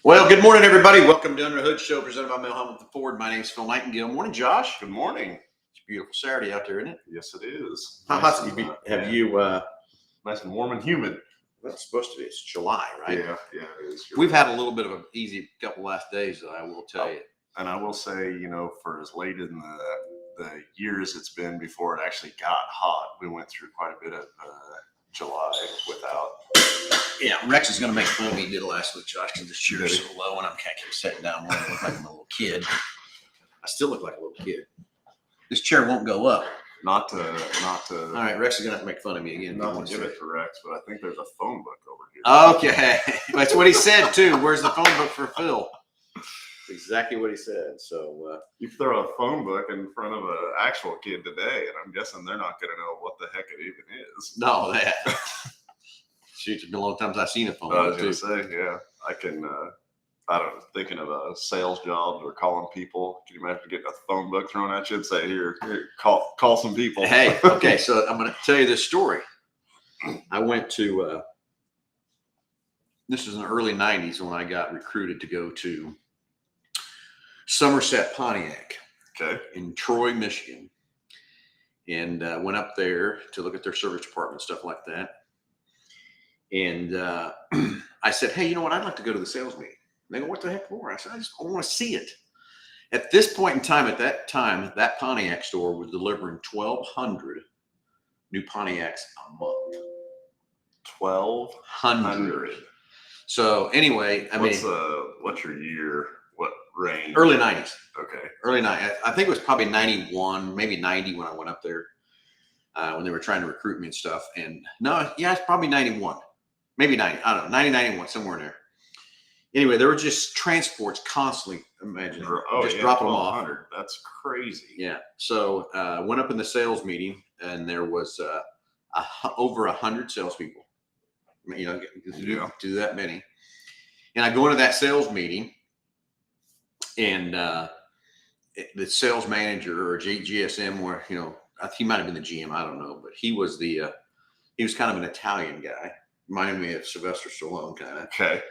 Well, good morning, everybody. Welcome to Under the Hood Show, presented by Mel Hambelton Ford. My name is Phil Nightingale. Morning, Josh. Good morning. It's a beautiful Saturday out there, isn't it? Yes, it is. How hot have you? Nice and warm and humid. Well, it's supposed to be. It's July, right? Yeah, it is. We've had a little bit of an easy couple last days, though, I will tell you. And I will say, for as late in the years it's been before it actually got hot, we went through quite a bit of July without. Yeah, Rex is going to make fun of me. He did last week, Josh, because this chair is so low, and I'm kind of sitting down. I look like I'm a little kid. I still look like a little kid. This chair won't go up. Not to. All right, Rex is going to have to make fun of me again. Not to give it to Rex, but I think there's a phone book over here. Okay, that's what he said too. Where's the phone book for Phil? That's exactly what he said. So you throw a phone book in front of an actual kid today, and I'm guessing they're not going to know what the heck it even is. No, that. Shoot, it's been a long time since I've seen a phone book. I was going to say, yeah, I can. I don't know, thinking of a sales job or calling people. Can you imagine getting a phone book thrown at you and say, here, call some people? Hey, okay, so I'm going to tell you this story. I went to, this was in the early 90s when I got recruited to go to Somerset Pontiac in Troy, Michigan. And went up there to look at their service department, stuff like that. And I said, hey, you know what? I'd like to go to the sales meeting. They go, what the heck for? I said, I just want to see it. At this point in time, that Pontiac store was delivering 1,200 new Pontiacs a month. 1,200. So anyway, what's your year? What range? Early 90s. Okay. Early 90s. I think it was probably 91, maybe 90 when I went up there, when they were trying to recruit me and stuff. And no, yeah, it's probably 91, maybe 90. I don't know, 90, 91, somewhere in there. Anyway, there were just transports constantly. Imagine dropping them off. That's crazy. Yeah. So went up in the sales meeting, and there was over 100 salespeople. Do that many. And I go into that sales meeting, and the sales manager or GSM, where he might have been the GM, I don't know, but he was kind of an Italian guy, reminded me of Sylvester Stallone, kind of. Okay.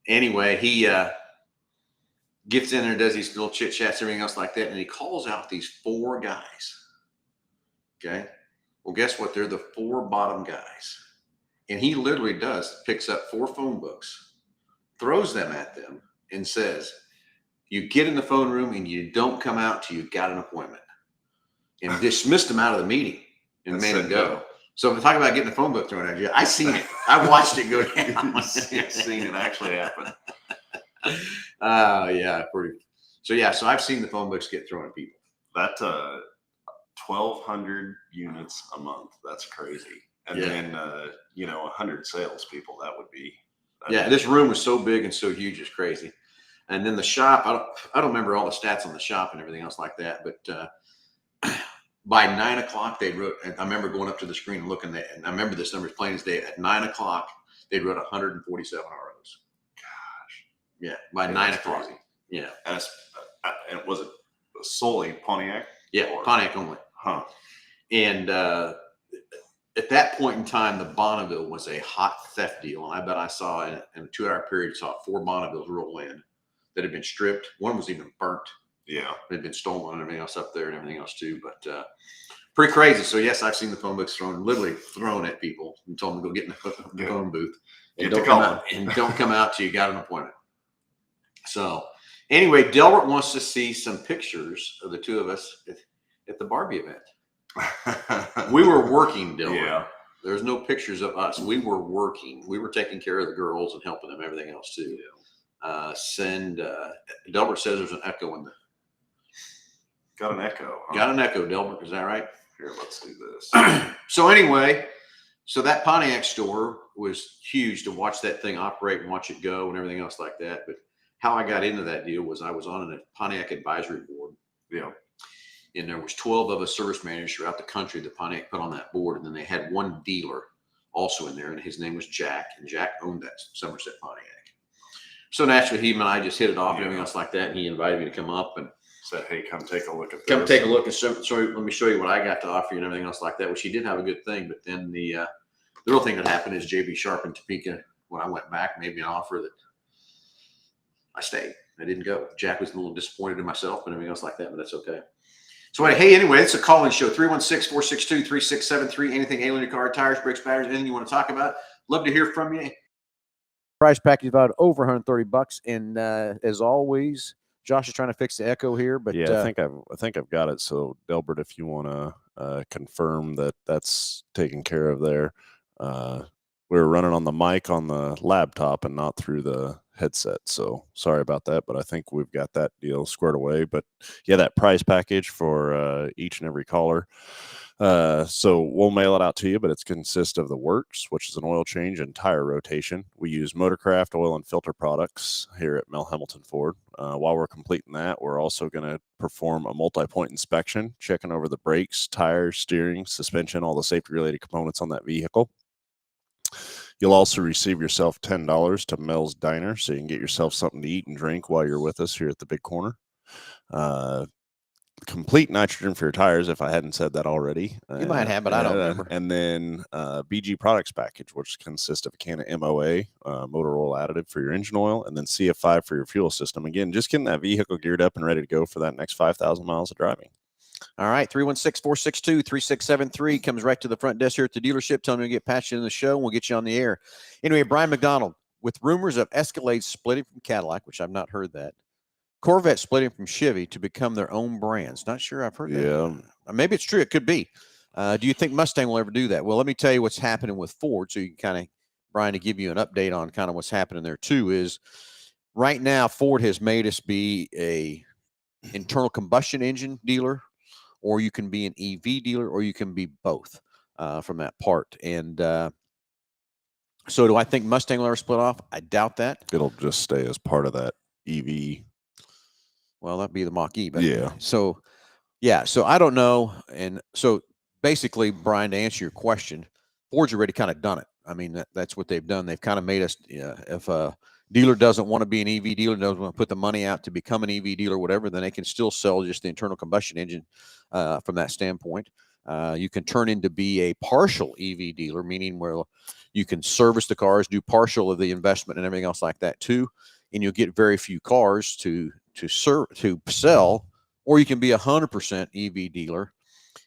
Anyway, he gets in there, does these little chit chats, everything else like that, and he calls out these 4 guys. Okay, well, guess what? They're the 4 bottom guys, and he literally picks up 4 phone books, throws them at them, and says, "You get in the phone room and you don't come out till you got an appointment," and dismissed them out of the meeting and made them go. So if we talk about getting the phone book thrown at you, I seen it. I watched it go down. You've seen it actually happen. Yeah, pretty. So yeah, so I've seen the phone books get thrown at people. That 1,200 units a month. That's crazy. And then 100 salespeople. That would be. This room was so big and so huge, it's crazy. And then the shop. I don't remember all the stats on the shop and everything else like that, but. By 9 o'clock, they wrote, and I remember going up to the screen and looking at, and I remember this number plain as day. At 9 o'clock, they wrote 147 ROs. Gosh. Yeah, by 9 o'clock. Crazy. Yeah. And was it solely Pontiac? Yeah, Pontiac only. Huh. And at that point in time, the Bonneville was a hot theft deal. And I bet I saw in a 2-hour period, 4 Bonnevilles roll in that had been stripped. One was even burnt. Yeah, it had been stolen and everything else up there and everything else too, but pretty crazy. So yes, I've seen the phone books literally thrown at people and told them to go get in the phone booth and don't come out till you got an appointment. So anyway, Delbert wants to see some pictures of the 2 of us at the Barbie event. We were working, Delbert. Yeah. There's no pictures of us. We were working. We were taking care of the girls and helping them, everything else too. Yeah. Delbert says there's an echo in the. Got an echo. Huh? Got an echo, Delbert. Is that right? Here, let's do this. So anyway, that Pontiac store was huge to watch that thing operate and watch it go and everything else like that. But how I got into that deal was I was on a Pontiac advisory board. Yeah. And there was 12 of us service managers throughout the country that Pontiac put on that board. And then they had one dealer also in there, and his name was Jack. And Jack owned that Somerset Pontiac. So naturally, him and I just hit it off and everything else like that. And he invited me to come up and said, "Hey, come take a look at this. Come take a look and let me show you what I got to offer you and everything else like that." Which he did have a good thing, but then the real thing that happened is JB Sharp in Topeka. When I went back, made me an offer that I stayed. I didn't go. Jack was a little disappointed in myself and everything else like that, but that's okay. So, hey, anyway, it's a call-in show, 316-462-3673. Anything ailing your car, tires, brakes, batteries, anything you want to talk about. Love to hear from you. Price package about over $130. And as always, Josh is trying to fix the echo here. But yeah, I think I've got it. So, Delbert, if you want to confirm that that's taken care of there. We were running on the mic on the laptop and not through the headset. So sorry about that, but I think we've got that deal squared away. But yeah, that price package for each and every caller. So we'll mail it out to you, but it consists of the works, which is an oil change and tire rotation. We use Motorcraft oil and filter products here at Mel Hambelton Ford. While we're completing that, we're also going to perform a multi-point inspection, checking over the brakes, tires, steering, suspension, all the safety-related components on that vehicle. You'll also receive yourself $10 to Mel's Diner, so you can get yourself something to eat and drink while you're with us here at the Big Corner. Complete nitrogen for your tires, if I hadn't said that already. You might have, but I don't remember. And then BG products package, which consists of a can of MOA, motor oil additive for your engine oil, and then CF5 for your fuel system. Again, just getting that vehicle geared up and ready to go for that next 5,000 miles of driving. All right, 316-462-3673 comes right to the front desk here at the dealership. Tell me to get patched in the show, and we'll get you on the air. Anyway, Brian McDonald, with rumors of Escalade splitting from Cadillac, which I've not heard that, Corvette splitting from Chevy to become their own brands. Not sure I've heard that. Yeah. Maybe it's true. It could be. Do you think Mustang will ever do that? Well, let me tell you what's happening with Ford, so you can kind of, Brian, to give you an update on kind of what's happening there too, is right now Ford has made us be a internal combustion engine dealer, or you can be an EV dealer, or you can be both from that part. And so do I think Mustang will ever split off? I doubt that. It'll just stay as part of that EV. Well, that'd be the Mach-E. But yeah. So I don't know. And so basically, Brian, to answer your question, Ford's already kind of done it. I mean, that's what they've done. They've kind of made us, if a dealer doesn't want to be an EV dealer, doesn't want to put the money out to become an EV dealer, whatever, then they can still sell just the internal combustion engine from that standpoint. You can turn into be a partial EV dealer, meaning where you can service the cars, do partial of the investment and everything else like that too, and you'll get very few cars to sell, or you can be 100% EV dealer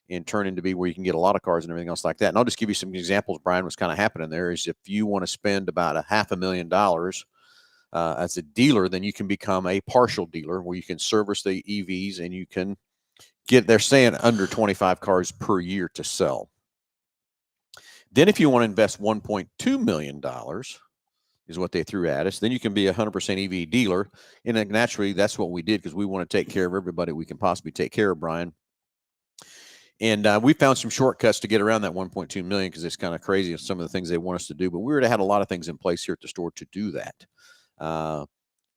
and turn into be where you can get a lot of cars and everything else like that. And I'll just give you some examples, Brian, what's kind of happening there is if you want to spend about $500,000 as a dealer, then you can become a partial dealer where you can service the EVs and you can get, they're saying under 25 cars per year to sell. Then if you want to invest $1.2 million is what they threw at us, then you can be 100% EV dealer. And naturally, that's what we did because we want to take care of everybody we can possibly take care of, Brian. And we found some shortcuts to get around that 1.2 million because it's kind of crazy some of the things they want us to do. But we already had a lot of things in place here at the store to do that.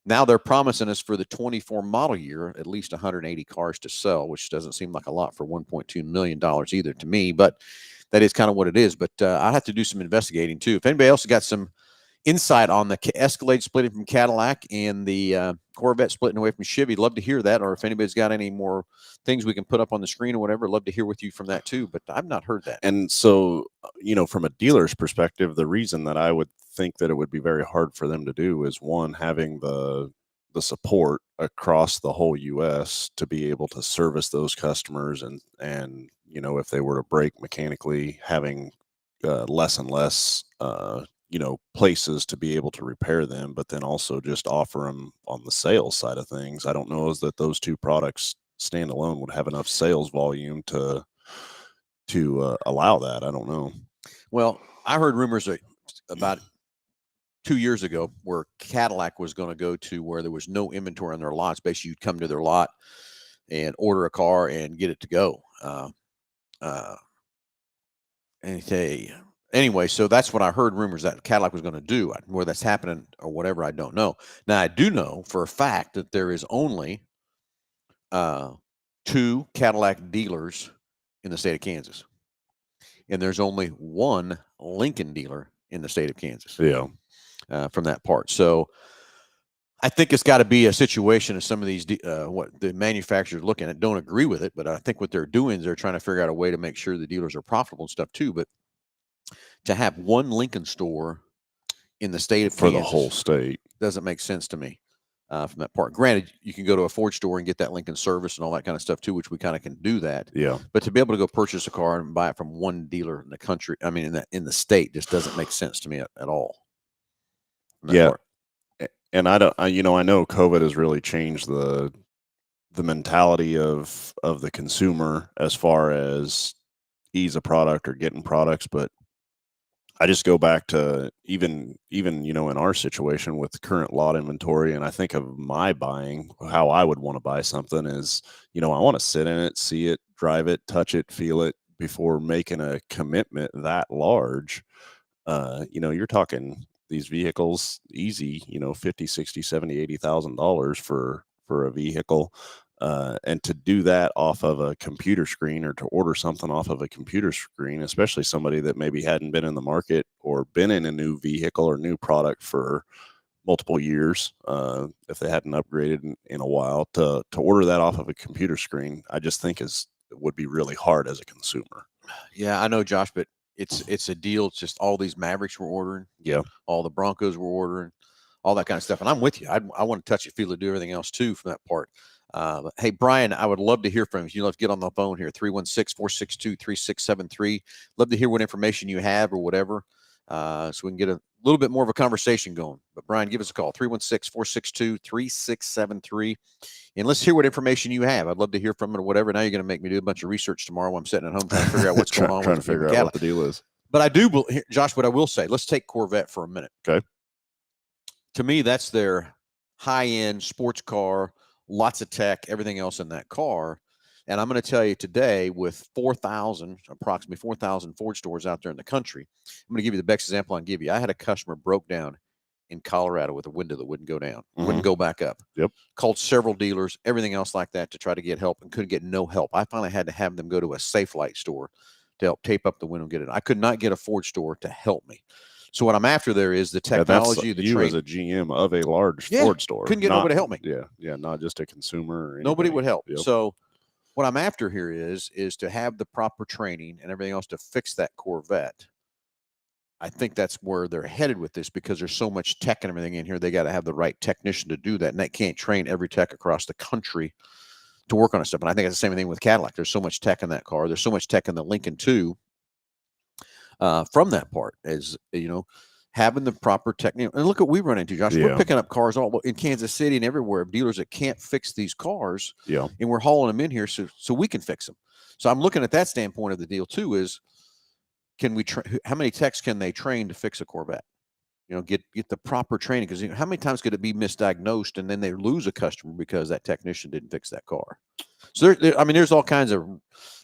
Now they're promising us for the 24 model year at least 180 cars to sell, which doesn't seem like a lot for $1.2 million either to me. But that is kind of what it is. But I have to do some investigating too. If anybody else has got some insight on the Escalade splitting from Cadillac and the Corvette splitting away from Chevy, love to hear that. Or if anybody's got any more things we can put up on the screen or whatever, love to hear with you from that too. But I've not heard that. And so, from a dealer's perspective, the reason that I would think that it would be very hard for them to do is one, having the support across the whole U.S. to be able to service those customers and if they were to break mechanically, having less and less places to be able to repair them, but then also just offer them on the sales side of things. I don't know is that those two products standalone would have enough sales volume to allow that. I don't know. Well, I heard rumors about 2 years ago where Cadillac was going to go to where there was no inventory on their lots. Basically, you'd come to their lot and order a car and get it to go. Anyway, so that's what I heard rumors that Cadillac was going to do. Where that's happening or whatever, I don't know. Now, I do know for a fact that there is only 2 Cadillac dealers in the state of Kansas. And there's only 1 Lincoln dealer in the state of Kansas. Yeah. From that part. So I think it's got to be a situation of some of these, what the manufacturers looking at don't agree with it. But I think what they're doing is they're trying to figure out a way to make sure the dealers are profitable and stuff too. But to have 1 Lincoln store in the state of for Kansas the whole state doesn't make sense to me. from that part. Granted, you can go to a Ford store and get that Lincoln service and all that kind of stuff too, which we kind of can do that. Yeah. But to be able to go purchase a car and buy it from one dealer in the country, I mean, in the state, just doesn't make sense to me at all. Yeah. And I don't, I know COVID has really changed the mentality of the consumer as far as ease of product or getting products, but I just go back to even in our situation with current lot inventory, and I think of my buying, how I would want to buy something is, I want to sit in it, see it, drive it, touch it, feel it before making a commitment that large. You're talking these vehicles easy, 50, 60, 70, $80,000 for a vehicle. And to do that off of a computer screen, or to order something off of a computer screen, especially somebody that maybe hadn't been in the market or been in a new vehicle or new product for multiple years, if they hadn't upgraded in a while, to order that off of a computer screen, I just think would be really hard as a consumer. Yeah, I know, Josh, but it's a deal. It's just all these Mavericks we're ordering. Yeah. All the Broncos we're ordering, all that kind of stuff. And I'm with you. I want to touch it, feel it, do everything else too from that part. Hey, Brian, I would love to hear from you. Let's get on the phone here, 316-462-3673. Love to hear what information you have or whatever, so we can get a little bit more of a conversation going. But, Brian, give us a call, 316-462-3673. And let's hear what information you have. I'd love to hear from it or whatever. Now you're going to make me do a bunch of research tomorrow while I'm sitting at home trying to figure out what's going on. Trying to figure out what the deal is. But I do, Josh, what I will say, let's take Corvette for a minute. Okay. To me, that's their high-end sports car, lots of tech, everything else in that car. And I'm going to tell you today, with approximately 4,000 Ford stores out there in the country, I'm going to give you the best example I can give you. I had a customer broke down in Colorado with a window that wouldn't go down, wouldn't go back up. Yep. Called several dealers, everything else like that to try to get help, and couldn't get no help. I finally had to have them go to a Safe Light store to help tape up the window and get it. I could not get a Ford store to help me. So what I'm after there is the technology, the you trade. as a GM of a large Ford store. Couldn't get nobody to help me. Yeah, not just a consumer. Or nobody would help. Yep. So what I'm after here is to have the proper training and everything else to fix that Corvette. I think that's where they're headed with this, because there's so much tech and everything in here. They got to have the right technician to do that, and they can't train every tech across the country to work on this stuff. And I think it's the same thing with Cadillac. There's so much tech in that car. There's so much tech in the Lincoln too. From that part, as having the proper technique. And look what we run into, Josh. Yeah. We're picking up cars all in Kansas City and everywhere of dealers that can't fix these cars. Yeah. And we're hauling them in here so we can fix them. So I'm looking at that standpoint of the deal too, is can we how many techs can they train to fix a Corvette? Get the proper training, because how many times could it be misdiagnosed and then they lose a customer because that technician didn't fix that car? So there's all kinds of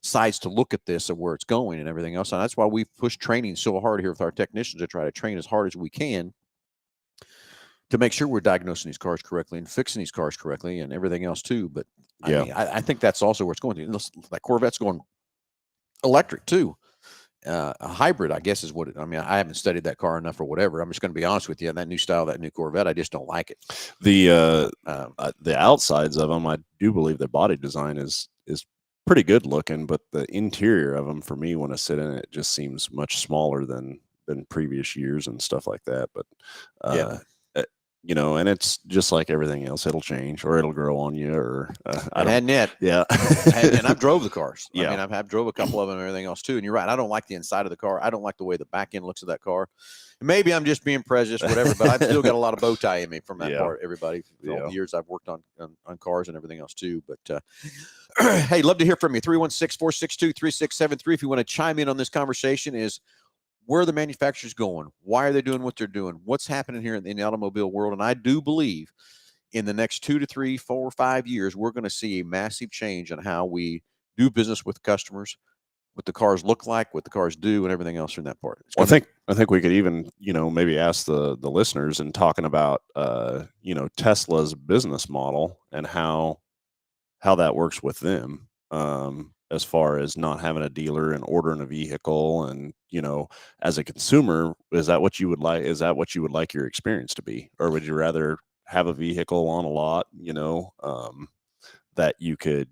sides to look at this, of where it's going and everything else. And that's why we've pushed training so hard here with our technicians to try to train as hard as we can to make sure we're diagnosing these cars correctly and fixing these cars correctly and everything else too. But I think that's also where it's going to. That Corvette's going electric too. A hybrid, I guess, is what I haven't studied that car enough or whatever. I'm just going to be honest with you. And that new style, that new Corvette, I just don't like it. The outsides of them, I do believe their body design is pretty good looking, but the interior of them, for me, when I sit in it, just seems much smaller than previous years and stuff like that. But and it's just like everything else. It'll change, or it'll grow on you, or I hadn't yet. Yeah. And I've drove the cars. Yeah. I mean, I've drove a couple of them and everything else too. And you're right. I don't like the inside of the car. I don't like the way the back end looks of that car. Maybe I'm just being prejudiced, whatever, but I've still got a lot of bow tie in me from that part, everybody, for all the years I've worked on cars and everything else too. But hey, love to hear from you. 316-462-3673. If you want to chime in on this conversation, is where are the manufacturers going? Why are they doing what they're doing? What's happening here in the automobile world? And I do believe in the next 2 to 3, 4, 5 years, we're going to see a massive change in how we do business with customers, what the cars look like, what the cars do, and everything else in that part. Well, I think we could even, maybe ask the listeners, and talking about, Tesla's business model and how that works with them. As far as not having a dealer and ordering a vehicle, and as a consumer, is that what you would like? Is that what you would like your experience to be, or would you rather have a vehicle on a lot, that you could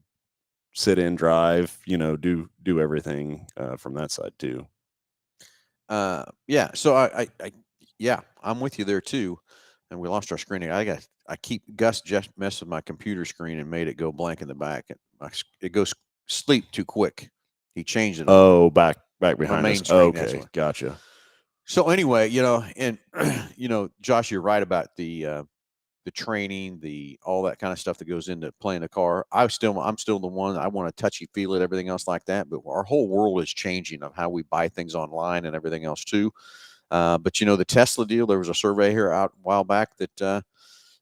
sit in, drive, do everything from that side too? So I'm with you there too. And we lost our screening. I Gus just messed with my computer screen and made it go blank in the back. It goes sleep too quick. He changed it. Oh, back behind main us. screen, that's Okay, what. gotcha. So anyway, and Josh, you're right about the training, all that kind of stuff that goes into playing a car. I'm still the one, I want to touchy feel it, everything else like that. But our whole world is changing of how we buy things online and everything else too. But the Tesla deal, there was a survey here out a while back that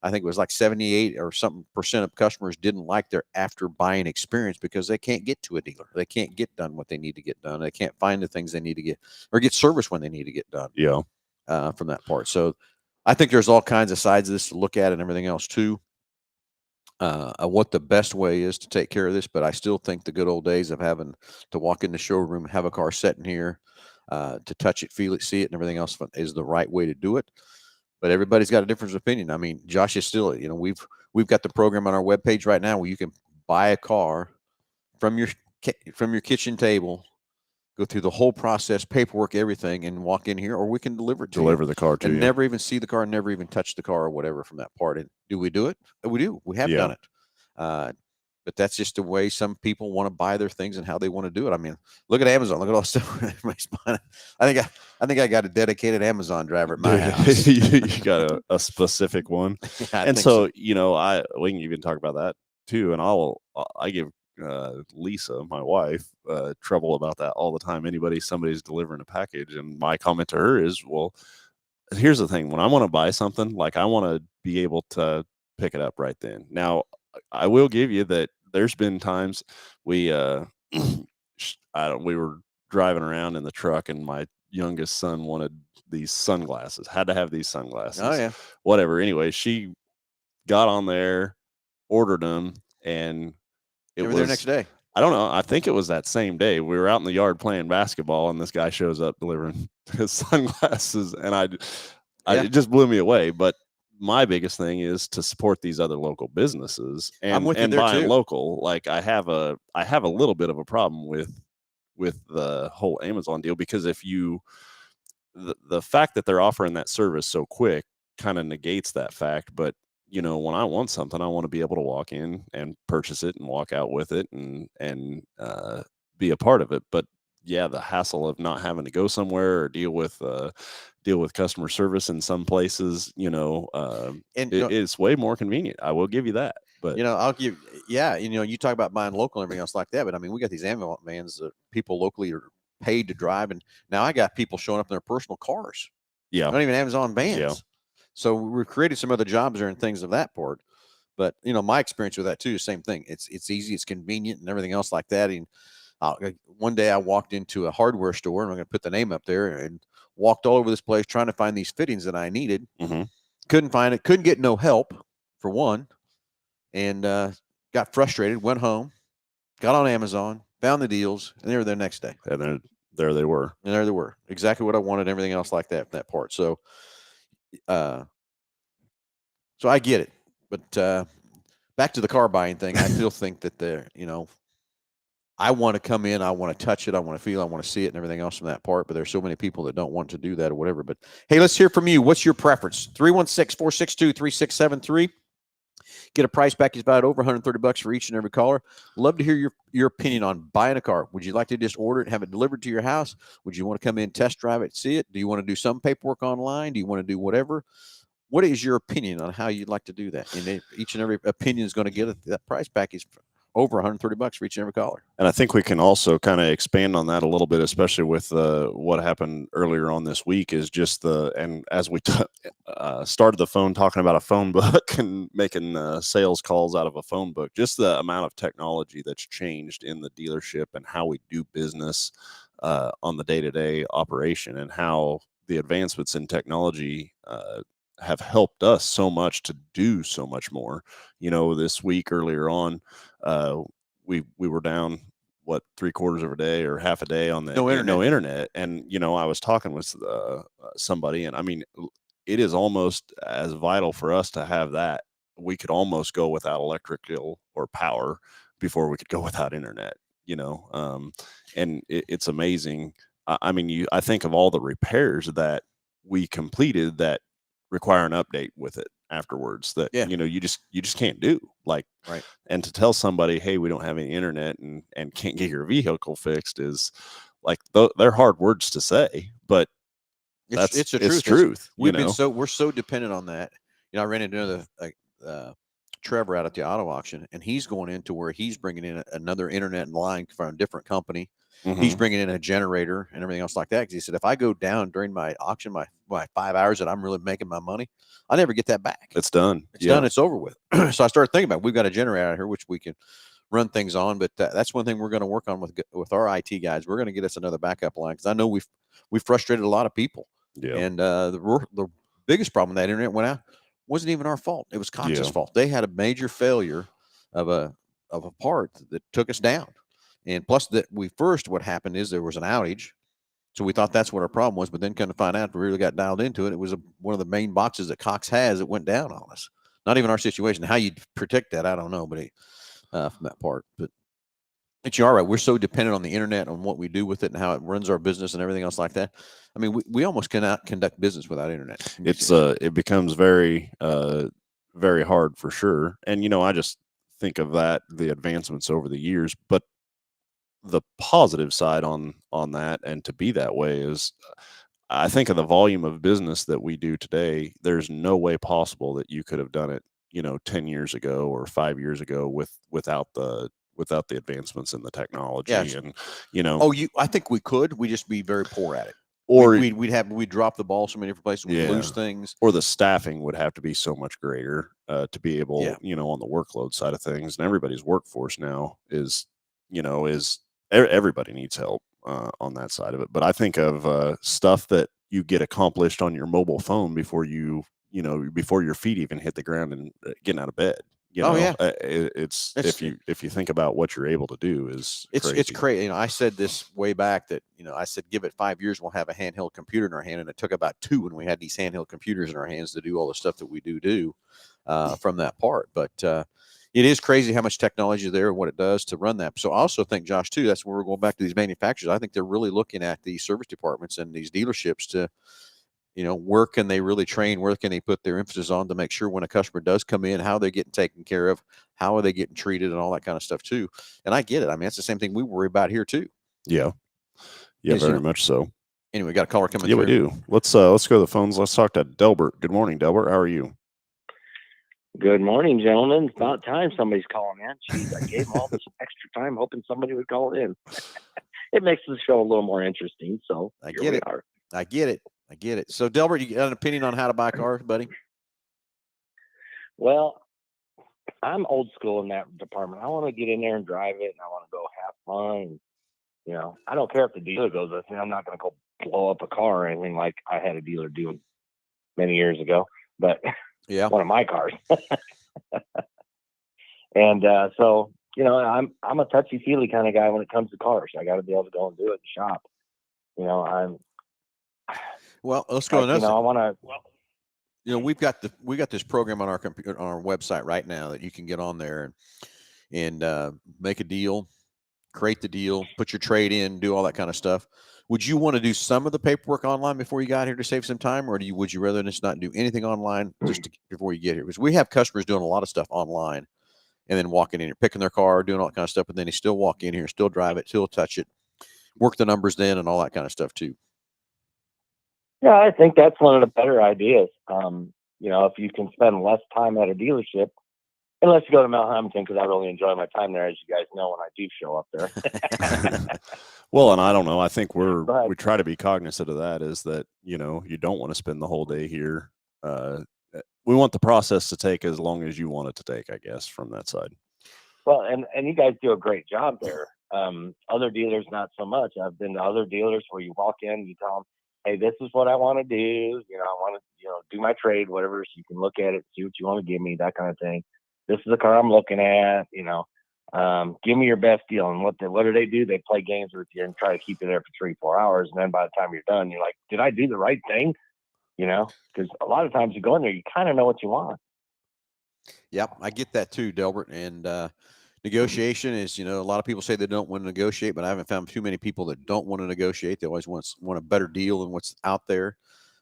I think it was like 78 or something % of customers didn't like their after buying experience because they can't get to a dealer. They can't get done what they need to get done. They can't find the things they need to get or get service when they need to get done. Yeah. From that part. So I think there's all kinds of sides of this to look at and everything else too. What the best way is to take care of this, but I still think the good old days of having to walk in the showroom, have a car sitting here, to touch it, feel it, see it, and everything else is the right way to do it. But everybody's got a different opinion. I mean, Josh is still, we've got the program on our webpage right now where you can buy a car from your kitchen table, go through the whole process, paperwork, everything, and walk in here, or we can deliver it to you. The car to and you. never even see the car, never even touch the car or whatever from that part. And do we do it? We do. We have done it. But that's just the way some people want to buy their things and how they want to do it. I mean, look at Amazon. Look at all the stuff. I think I got a dedicated Amazon driver at my house. You got a specific one. Yeah, and so, we can even talk about that too. And I give Lisa, my wife, trouble about that all the time. Somebody's delivering a package, and my comment to her is, well, here's the thing. When I want to buy something, like, I want to be able to pick it up right then. Now, I will give you that there's been times we we were driving around in the truck, and my youngest son wanted these sunglasses, had to have these sunglasses. Oh yeah. Whatever. Anyway, she got on there, ordered them, and it was there next day. I don't know. I think it was that same day. We were out in the yard playing basketball, and this guy shows up delivering his sunglasses, and it just blew me away. But my biggest thing is to support these other local businesses and buying local. Like, I have a little bit of a problem with the whole Amazon deal, because if the fact that they're offering that service so quick kind of negates that fact. But when I want something, I want to be able to walk in and purchase it and walk out with it and be a part of it. But yeah, the hassle of not having to go somewhere or deal with customer service in some places, it's way more convenient. I will give you that. But I'll give, you talk about buying local and everything else like that. But I mean, we got these Amazon vans that people locally are paid to drive, and now I got people showing up in their personal cars. Yeah, not even Amazon vans. Yeah. So we've created some other jobs there and things of that part. But my experience with that too is same thing. It's easy, it's convenient, and everything else like that. And one day I walked into a hardware store, and I'm going to put the name up there, and walked all over this place trying to find these fittings that I needed. Mm-hmm. Couldn't find it. Couldn't get no help for one, and got frustrated. Went home, got on Amazon, found the deals, and they were there next day. And then there they were. And there they were. Exactly what I wanted. Everything else like that part. So, so I get it. But back to the car buying thing, I still think that I want to come in, I want to touch it, I want to feel, I want to see it, and everything else from that part. But there's so many people that don't want to do that or whatever. But hey, let's hear from you. What's your preference? 316-462-3673. Get a price package about over $130 for each and every caller. Love to hear your opinion on buying a car. Would you like to just order it and have it delivered to your house? Would you want to come in, test drive it, see it? Do you want to do some paperwork online? Do you want to do whatever? What is your opinion on how you'd like to do that? And each and every opinion is going to get that price package over $130 for each and every caller. And I think we can also kind of expand on that a little bit, especially with what happened earlier on this week, is just and as we started the phone talking about a phone book and making sales calls out of a phone book, just the amount of technology that's changed in the dealership and how we do business on the day-to-day operation, and how the advancements in technology have helped us so much to do so much more. This week earlier on, we were down 3/4 of a day or half a day on the no internet. And I was talking with somebody, and I mean, it is almost as vital for us to have that. We could almost go without electrical or power before we could go without internet. And it's amazing. I think of all the repairs that we completed that require an update with it. afterwards that Yeah. you just can't do. Like, Right. and to tell somebody, hey, we don't have any internet and can't get your vehicle fixed is like they're hard words to say, but It's the it's truth. truth. We're so dependent on that. I ran into another Trevor out at the auto auction, and he's going into where he's bringing in another internet line from a different company. He's Mhm. bringing in a generator and everything else like that. Because he said, if I go down during my auction, my 5 hours that I'm really making my money, I never get that back. It's done. It's done. It's over with. So I started thinking about we've got a generator out here which we can run things on, but that's one thing we're going to work on with our IT guys. We're going to get us another backup line because I know we've frustrated a lot of people. Yeah. And the biggest problem that internet went out wasn't even our fault. It was Cox's fault. They had a major failure of a part that took us down. And plus that what happened is there was an outage. So we thought that's what our problem was, but then kind of find out we really got dialed into it. It was one of the main boxes that Cox has that went down on us. Not even our situation. How you protect that, I don't know, but from that part. But you're all right. We're so dependent on the internet, on what we do with it and how it runs our business and everything else like that. I mean, we almost cannot conduct business without internet. It becomes very very hard for sure. And I just think of the advancements over the years, but the positive side on that, and to be that way, is I think of the volume of business that we do today. There's no way possible that you could have done it 10 years ago or 5 years ago without the advancements in the technology. And I think we could. We just be very poor at it. Or we'd drop the ball so many different places. We'd lose things. Or the staffing would have to be so much greater to be able, on the workload side of things. And everybody's workforce now is everybody needs help on that side of it. But I think of stuff that you get accomplished on your mobile phone before before your feet even hit the ground and getting out of bed. It's if you think about what you're able to do, it's crazy. I said this way back that I said give it 5 years, we'll have a handheld computer in our hand, and it took about 2 when we had these handheld computers in our hands to do all the stuff that we do from that part. But it is crazy how much technology is there and what it does to run that. So I also think, Josh, too, that's where we're going back to these manufacturers. I think they're really looking at these service departments and these dealerships to where can they really train? Where can they put their emphasis on to make sure when a customer does come in, how they're getting taken care of, how are they getting treated, and all that kind of stuff too. And I get it. I mean, that's the same thing we worry about here too. Yeah, very much so. Anyway, we got a caller coming. Yeah, we do. Let's go to the phones. Let's talk to Delbert. Good morning, Delbert. How are you? Good morning, gentlemen. It's about time somebody's calling in. Jeez, I gave them all this extra time hoping somebody would call in. It makes the show a little more interesting. So I get it. So, Delbert, you got an opinion on how to buy cars, buddy? Well, I'm old school in that department. I want to get in there and drive it, and I want to go have fun. I don't care if the dealer goes with me. I'm not going to go blow up a car or anything like I had a dealer do many years ago. But one of my cars. And so, I'm a touchy feely kind of guy when it comes to cars. I got to be able to go and do it in the shop. Well, let's go. I want to. We got this program on our computer, on our website right now that you can get on there and make a deal, create the deal, put your trade in, do all that kind of stuff. Would you want to do some of the paperwork online before you got here to save some time, or would you rather just not do anything online before you get here? Because we have customers doing a lot of stuff online and then walking in here, picking their car, doing all that kind of stuff, but then they still walk in here, still drive it, still touch it, work the numbers then, and all that kind of stuff too. Yeah, I think that's one of the better ideas. If you can spend less time at a dealership, unless you go to Mel Hambelton, because I really enjoy my time there, as you guys know, when I do show up there. Well, and I don't know. I think we try to be cognizant of that, is that, you don't want to spend the whole day here. We want the process to take as long as you want it to take, I guess, from that side. Well, and you guys do a great job there. Other dealers, not so much. I've been to other dealers where you walk in, you tell them, hey, this is what I want to do. I want to, do my trade, whatever. So you can look at it, see what you want to give me, that kind of thing. This is the car I'm looking at, give me your best deal. And what do they do? They play games with you and try to keep you there for 3-4 hours. And then by the time you're done, you're like, did I do the right thing? Because a lot of times you go in there, you kind of know what you want. Yep, I get that too, Delbert. And negotiation is, a lot of people say they don't want to negotiate, but I haven't found too many people that don't want to negotiate. They always want a better deal than what's out there.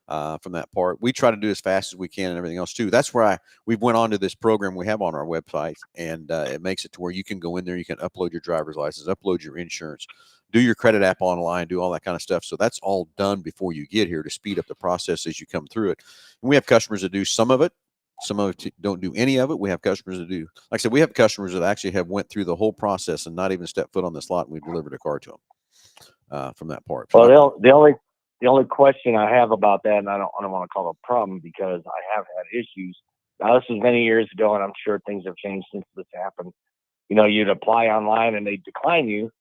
from that part. We try to do as fast as we can and everything else too. That's where we went on to this program we have on our website, and it makes it to where you can go in there, you can upload your driver's license, upload your insurance, do your credit app online, do all that kind of stuff. So that's all done before you get here to speed up the process as you come through it. And we have customers that do some of it. Some of it don't do any of it. We have customers that do. Like I said, we have customers that actually have went through the whole process and not even stepped foot on this lot, and we delivered a car to them from that part. So Well, the only question I have about that, and I don't want to call it a problem because I have had issues. Now, this was many years ago, and I'm sure things have changed since this happened. You know, you'd apply online and they decline you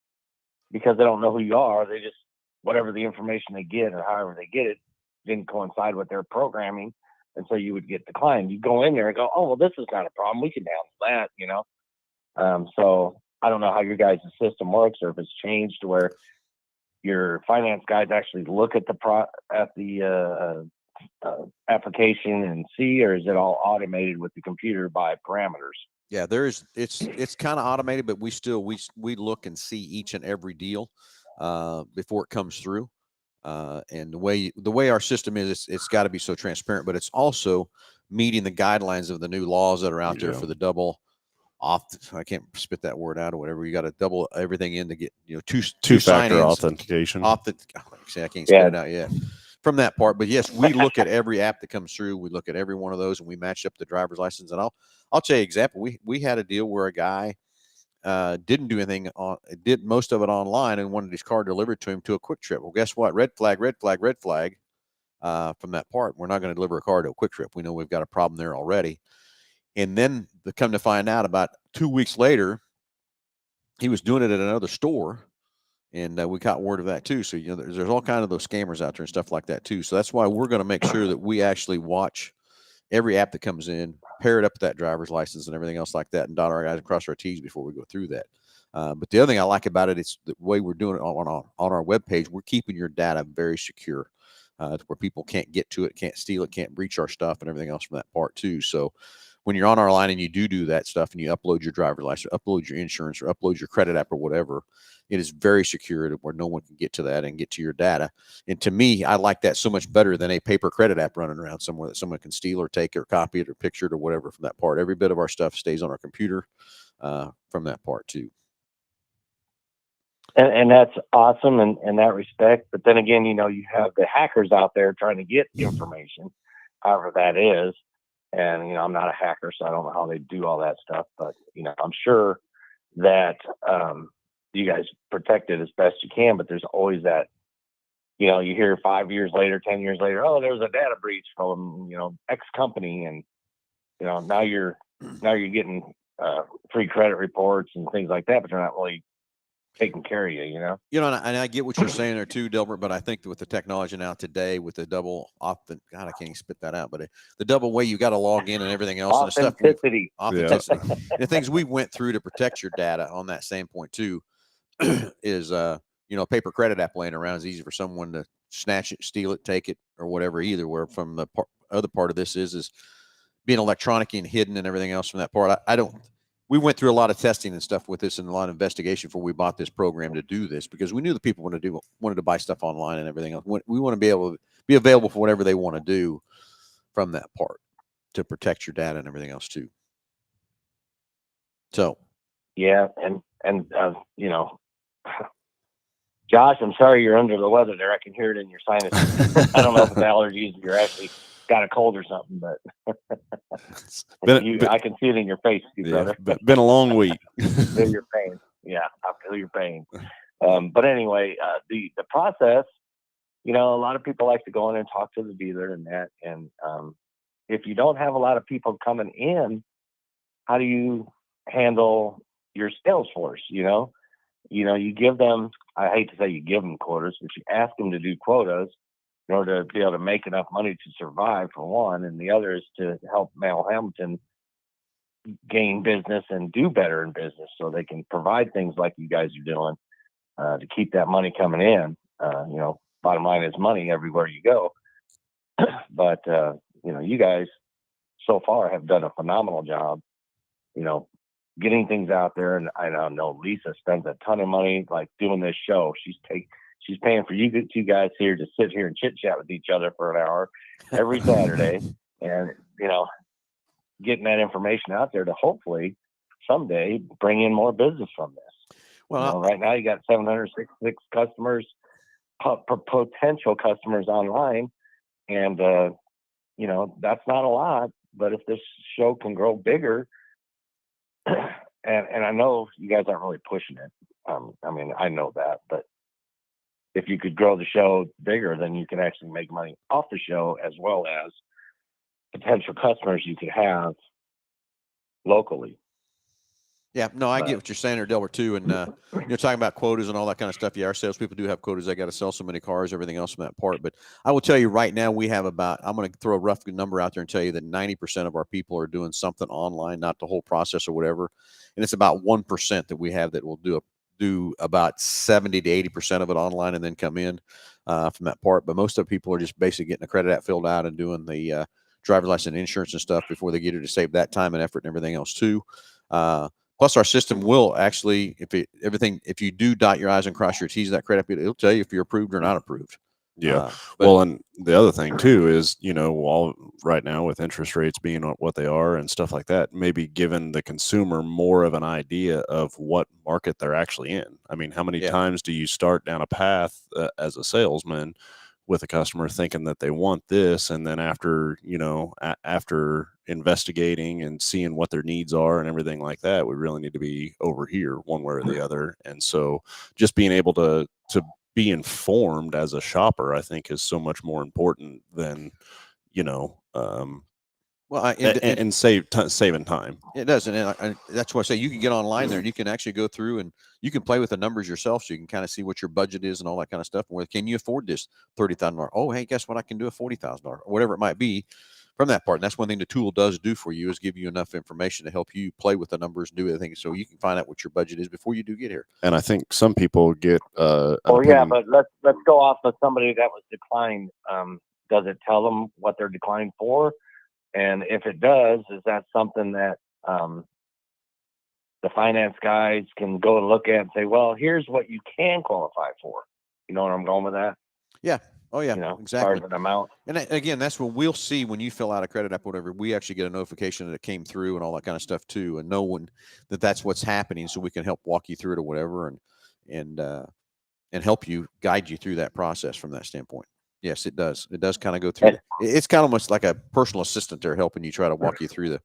because they don't know who you are. They just, whatever the information they get or however they get it didn't coincide with their programming. And so you would get declined. You go in there and go, oh, well, this is not a problem. We can handle that, you know? So I don't know how your guys' system works or if it's changed to where your finance guys actually look at the application and see, or is it all automated with the computer by parameters? yeah, it's kind of automated, but we look and see each and every deal before it comes through. And the way our system is, it's got to be so transparent, but it's also meeting the guidelines of the new laws that are out there for the double off. I can't spit that word out or whatever. You got to double everything in to get, you know, two-factor authentication. I can't spit it out yet from that part. But yes, we look at every app that comes through. We look at every one of those, and we match up the driver's license. And I'll tell you an example. We had a deal where a guy didn't do anything did most of it online and wanted his car delivered to him to a quick trip. Well, guess what? Red flag from that part. We're not going to deliver a car to a quick trip. We know we've got a problem there already. And then come to find out about 2 weeks later, he was doing it at another store, and we got word of that too. So, you know, there's all kind of those scammers out there and stuff like that too. So that's why we're going to make sure that we actually watch every app that comes in, pair it up with that driver's license and everything else like that, and dot our I's and cross our T's before we go through that. But the other thing I like about it is the way we're doing it on our webpage. We're keeping your data very secure, to where people can't get to it, can't steal it, can't breach our stuff and everything else from that part too. So when you're on our line and you do that stuff and you upload your driver's license, upload your insurance, or upload your credit app or whatever, it is very secure to where no one can get to that and get to your data. And to me, I like that so much better than a paper credit app running around somewhere that someone can steal or take or copy it or picture it or whatever from that part. Every bit of our stuff stays on our computer from that part too. And that's awesome in that respect. But then again, you know, you have the hackers out there trying to get information, however that is. And, you know, I'm not a hacker, so I don't know how they do all that stuff. But, you know, I'm sure that you guys protect it as best you can. But there's always that, you know, you hear 5 years later, 10 years later, oh, there was a data breach from, you know, X company. And, you know, now you're getting free credit reports and things like that, but they're not really taking care of you, you know? You know, and I get what you're saying there too, Delbert, but I think that with the technology now today, with the double God, I can't even spit that out, but the double way you got to log in and everything else and the stuff. Authenticity. The things we went through to protect your data on that same point too is, you know, paper credit app laying around is easy for someone to snatch it, steal it, take it, or whatever. Either where from the other part of this is being electronic and hidden and everything else from that part. I don't. We went through a lot of testing and stuff with this and a lot of investigation before we bought this program to do this, because we knew the people wanted to buy stuff online and everything else. We want to be able to be available for whatever they want to do from that part to protect your data and everything else too. So, yeah. And you know, Josh, I'm sorry you're under the weather there. I can hear it in your sinuses. I don't know if it's allergies or you're actually got a cold or something, but I can see it in your face, brother. Been a long week. Feel your pain. Yeah, I feel your pain. But anyway, the process, you know, a lot of people like to go in and talk to the dealer and that. And if you don't have a lot of people coming in, how do you handle your sales force? You know, you give them, I hate to say you give them quotas, but you ask them to do quotas in order to be able to make enough money to survive, for one, and the other is to help Mel Hambelton gain business and do better in business so they can provide things like you guys are doing to keep that money coming in. You know, bottom line is money everywhere you go. But, you know, you guys so far have done a phenomenal job, you know, getting things out there. And I know Lisa spends a ton of money, like doing this show. She's paying for you two guys here to sit here and chit chat with each other for an hour every Saturday, and getting that information out there to hopefully someday bring in more business from this. Well, right now you got 766 customers, potential customers online, and that's not a lot. But if this show can grow bigger, and I know you guys aren't really pushing it. I mean, I know that, but if you could grow the show bigger, then you can actually make money off the show, as well as potential customers you could have locally. Yeah, no, I get what you're saying there, Delbert, too. And you're talking about quotas and all that kind of stuff. Yeah, our salespeople do have quotas. They got to sell so many cars, everything else from that part. But I will tell you right now, we have I'm going to throw a rough number out there and tell you that 90% of our people are doing something online, not the whole process or whatever. And it's about 1% that we have that will do about 70 to 80% of it online and then come in from that part. But most of the people are just basically getting a credit app filled out and doing the driver's license, insurance, and stuff before they get here to save that time and effort and everything else too. Plus, our system will actually, if you do dot your I's and cross your T's, that credit, it'll tell you if you're approved or not approved. Yeah. Well, and the other thing too is, all right now with interest rates being what they are and stuff like that, maybe giving the consumer more of an idea of what market they're actually in. I mean, how many times do you start down a path as a salesman with a customer thinking that they want this, and then after after investigating and seeing what their needs are and everything like that, we really need to be over here one way or the other. And so just being able to be informed as a shopper, I think, is so much more important than and saving time. It does, and that's why I say you can get online there and you can actually go through and you can play with the numbers yourself, so you can kind of see what your budget is and all that kind of stuff. Where can you afford this $30,000? Oh, hey, guess what? I can do a $40,000 or whatever it might be from that part. And that's one thing the tool does do for you, is give you enough information to help you play with the numbers and do everything, so you can find out what your budget is before you do get here. And I think some people get but let's go off of somebody that was declined. Does it tell them what they're declined for? And if it does, is that something that the finance guys can go and look at and say, well, here's what you can qualify for? You know where I'm going with that? Yeah. Oh, yeah, exactly. As far as an amount. And again, that's what we'll see when you fill out a credit app, whatever. We actually get a notification that it came through and all that kind of stuff too, and knowing that's what's happening, so we can help walk you through it or whatever, and help you, guide you through that process from that standpoint. Yes, it does. It does kind of go through. It's kind of almost like a personal assistant there, helping you try to walk you through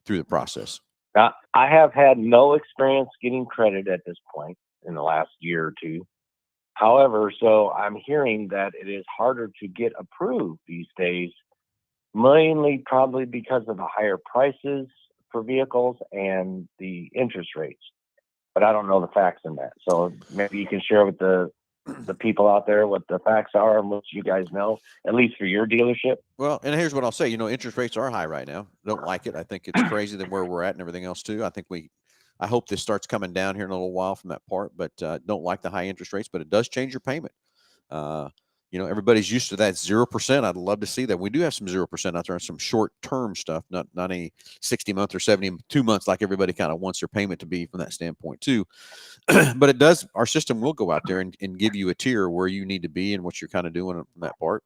the process. Now, I have had no experience getting credit at this point in the last year or two. However, so I'm hearing that it is harder to get approved these days, mainly probably because of the higher prices for vehicles and the interest rates. But I don't know the facts in that. So maybe you can share with the people out there what the facts are and what you guys know, at least for your dealership. Well, and here's what I'll say. Interest rates are high right now. Don't like it. I think it's crazy than where we're at and everything else too. I hope this starts coming down here in a little while from that part, but don't like the high interest rates, but it does change your payment. Everybody's used to that 0%. I'd love to see that. We do have some 0% out there on some short-term stuff, not any 60 month or 72 months like everybody kind of wants their payment to be from that standpoint too. But it does, our system will go out there and give you a tier where you need to be and what you're kind of doing from that part.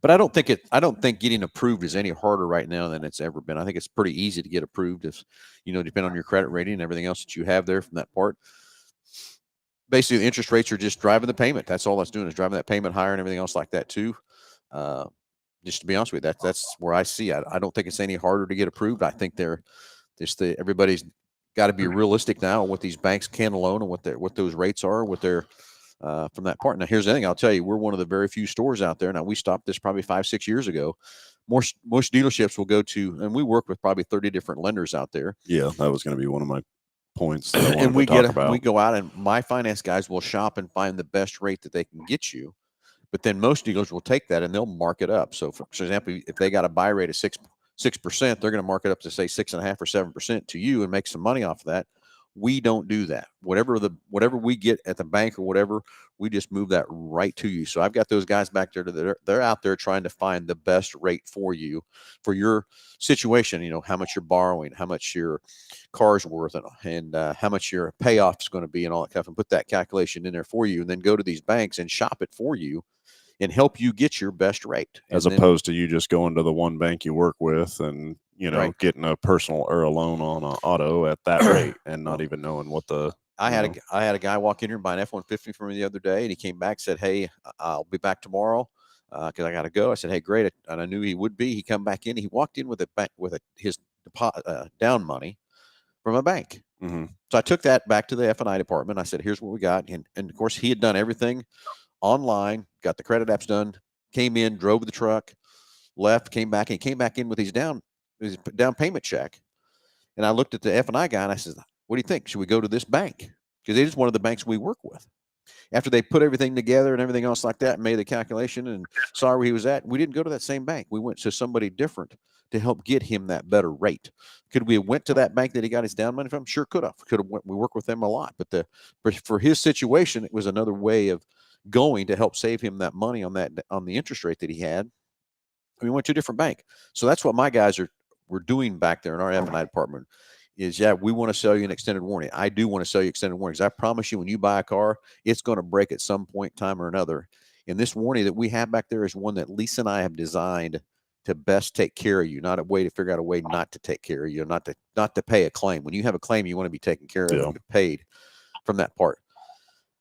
But I don't think getting approved is any harder right now than it's ever been. I think it's pretty easy to get approved, if depending on your credit rating and everything else that you have there from that part. Basically, the interest rates are just driving the payment. That's all that's doing, is driving that payment higher and everything else like that too. Just to be honest with you, that's where I see it. I don't think it's any harder to get approved. I think everybody's got to be realistic now on what these banks can loan and what those rates are, what they're from that part. Now, here's the thing. I'll tell you, we're one of the very few stores out there. Now, we stopped this probably 5-6 years ago. Most dealerships will go to, and we work with probably 30 different lenders out there. Yeah, that was going to be one of my points that I wanted and we to talk about. We go out and my finance guys will shop and find the best rate that they can get you. But then most dealers will take that and they'll mark it up. So for example, if they got a buy rate of 6%, they're going to mark it up to say 6.5% or 7% to you and make some money off of that. We don't do that. Whatever we get at the bank or whatever, we just move that right to you. So I've got those guys back there that they're out there trying to find the best rate for you, for your situation. You know, how much you're borrowing, how much your car's worth, and how much your payoff is going to be, and all that stuff, and put that calculation in there for you, and then go to these banks and shop it for you and help you get your best rate. As And then, opposed to you just going to the one bank you work with and, you know, Right. getting a personal or a loan on an auto at that rate and not even knowing what the, I you had know. I had a guy walk in here and buy an F-150 from me the other day, and he came back, said, "Hey, I'll be back tomorrow because I got to go." I said, "Hey, great," and I knew he would be. He come back in. He walked in with a bank with his down money from a bank. Mhm. So I took that back to the F&I department. I said, "Here's what we got," and of course he had done everything online, got the credit apps done, came in, drove the truck, left, came back, and he came back in with his down payment check. And I looked at the F&I guy and I said, "What do you think? Should we go to this bank?" Because it is one of the banks we work with. After they put everything together and everything else like that, and made the calculation and saw where he was at, we didn't go to that same bank. We went to somebody different to help get him that better rate. Could we have went to that bank that he got his down money from? Sure, could have. We work with them a lot, but for his situation, it was another way of going to help save him that money on the interest rate that he had. We went to a different bank. So that's what my guys were doing back there in our F&I department. Is we want to sell you an extended warranty. I do want to sell you extended warranties. I promise you, when you buy a car, it's going to break at some point in time or another. And this warranty that we have back there is one that Lisa and I have designed to best take care of you, not a way to figure out a way not to take care of you, not to pay a claim. When you have a claim, you want to be taken care of Yeah. and be paid from that part.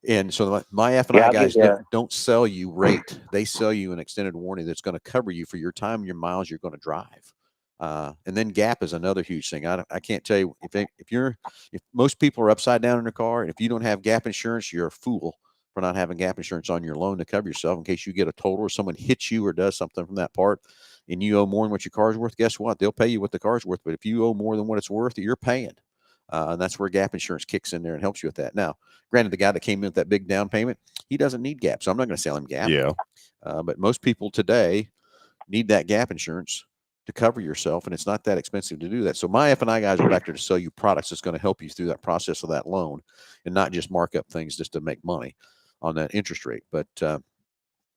And so my F&I Yeah, I'll guys give you- don't sell you rate. They sell you an extended warranty that's going to cover you for your time and your miles you're going to drive. And then gap is another huge thing. I can't tell you if most people are upside down in their car, and if you don't have gap insurance, you're a fool for not having gap insurance on your loan to cover yourself in case you get a total or someone hits you or does something from that part and you owe more than what your car's worth. Guess what? They'll pay you what the car's worth. But if you owe more than what it's worth, you're paying. And that's where gap insurance kicks in there and helps you with that. Now, granted, the guy that came in with that big down payment, he doesn't need gap. So I'm not going to sell him gap. Yeah. But most people today need that gap insurance to cover yourself, and it's not that expensive to do that. So my F&I guys are back there to sell you products that's going to help you through that process of that loan and not just mark up things just to make money on that interest rate. But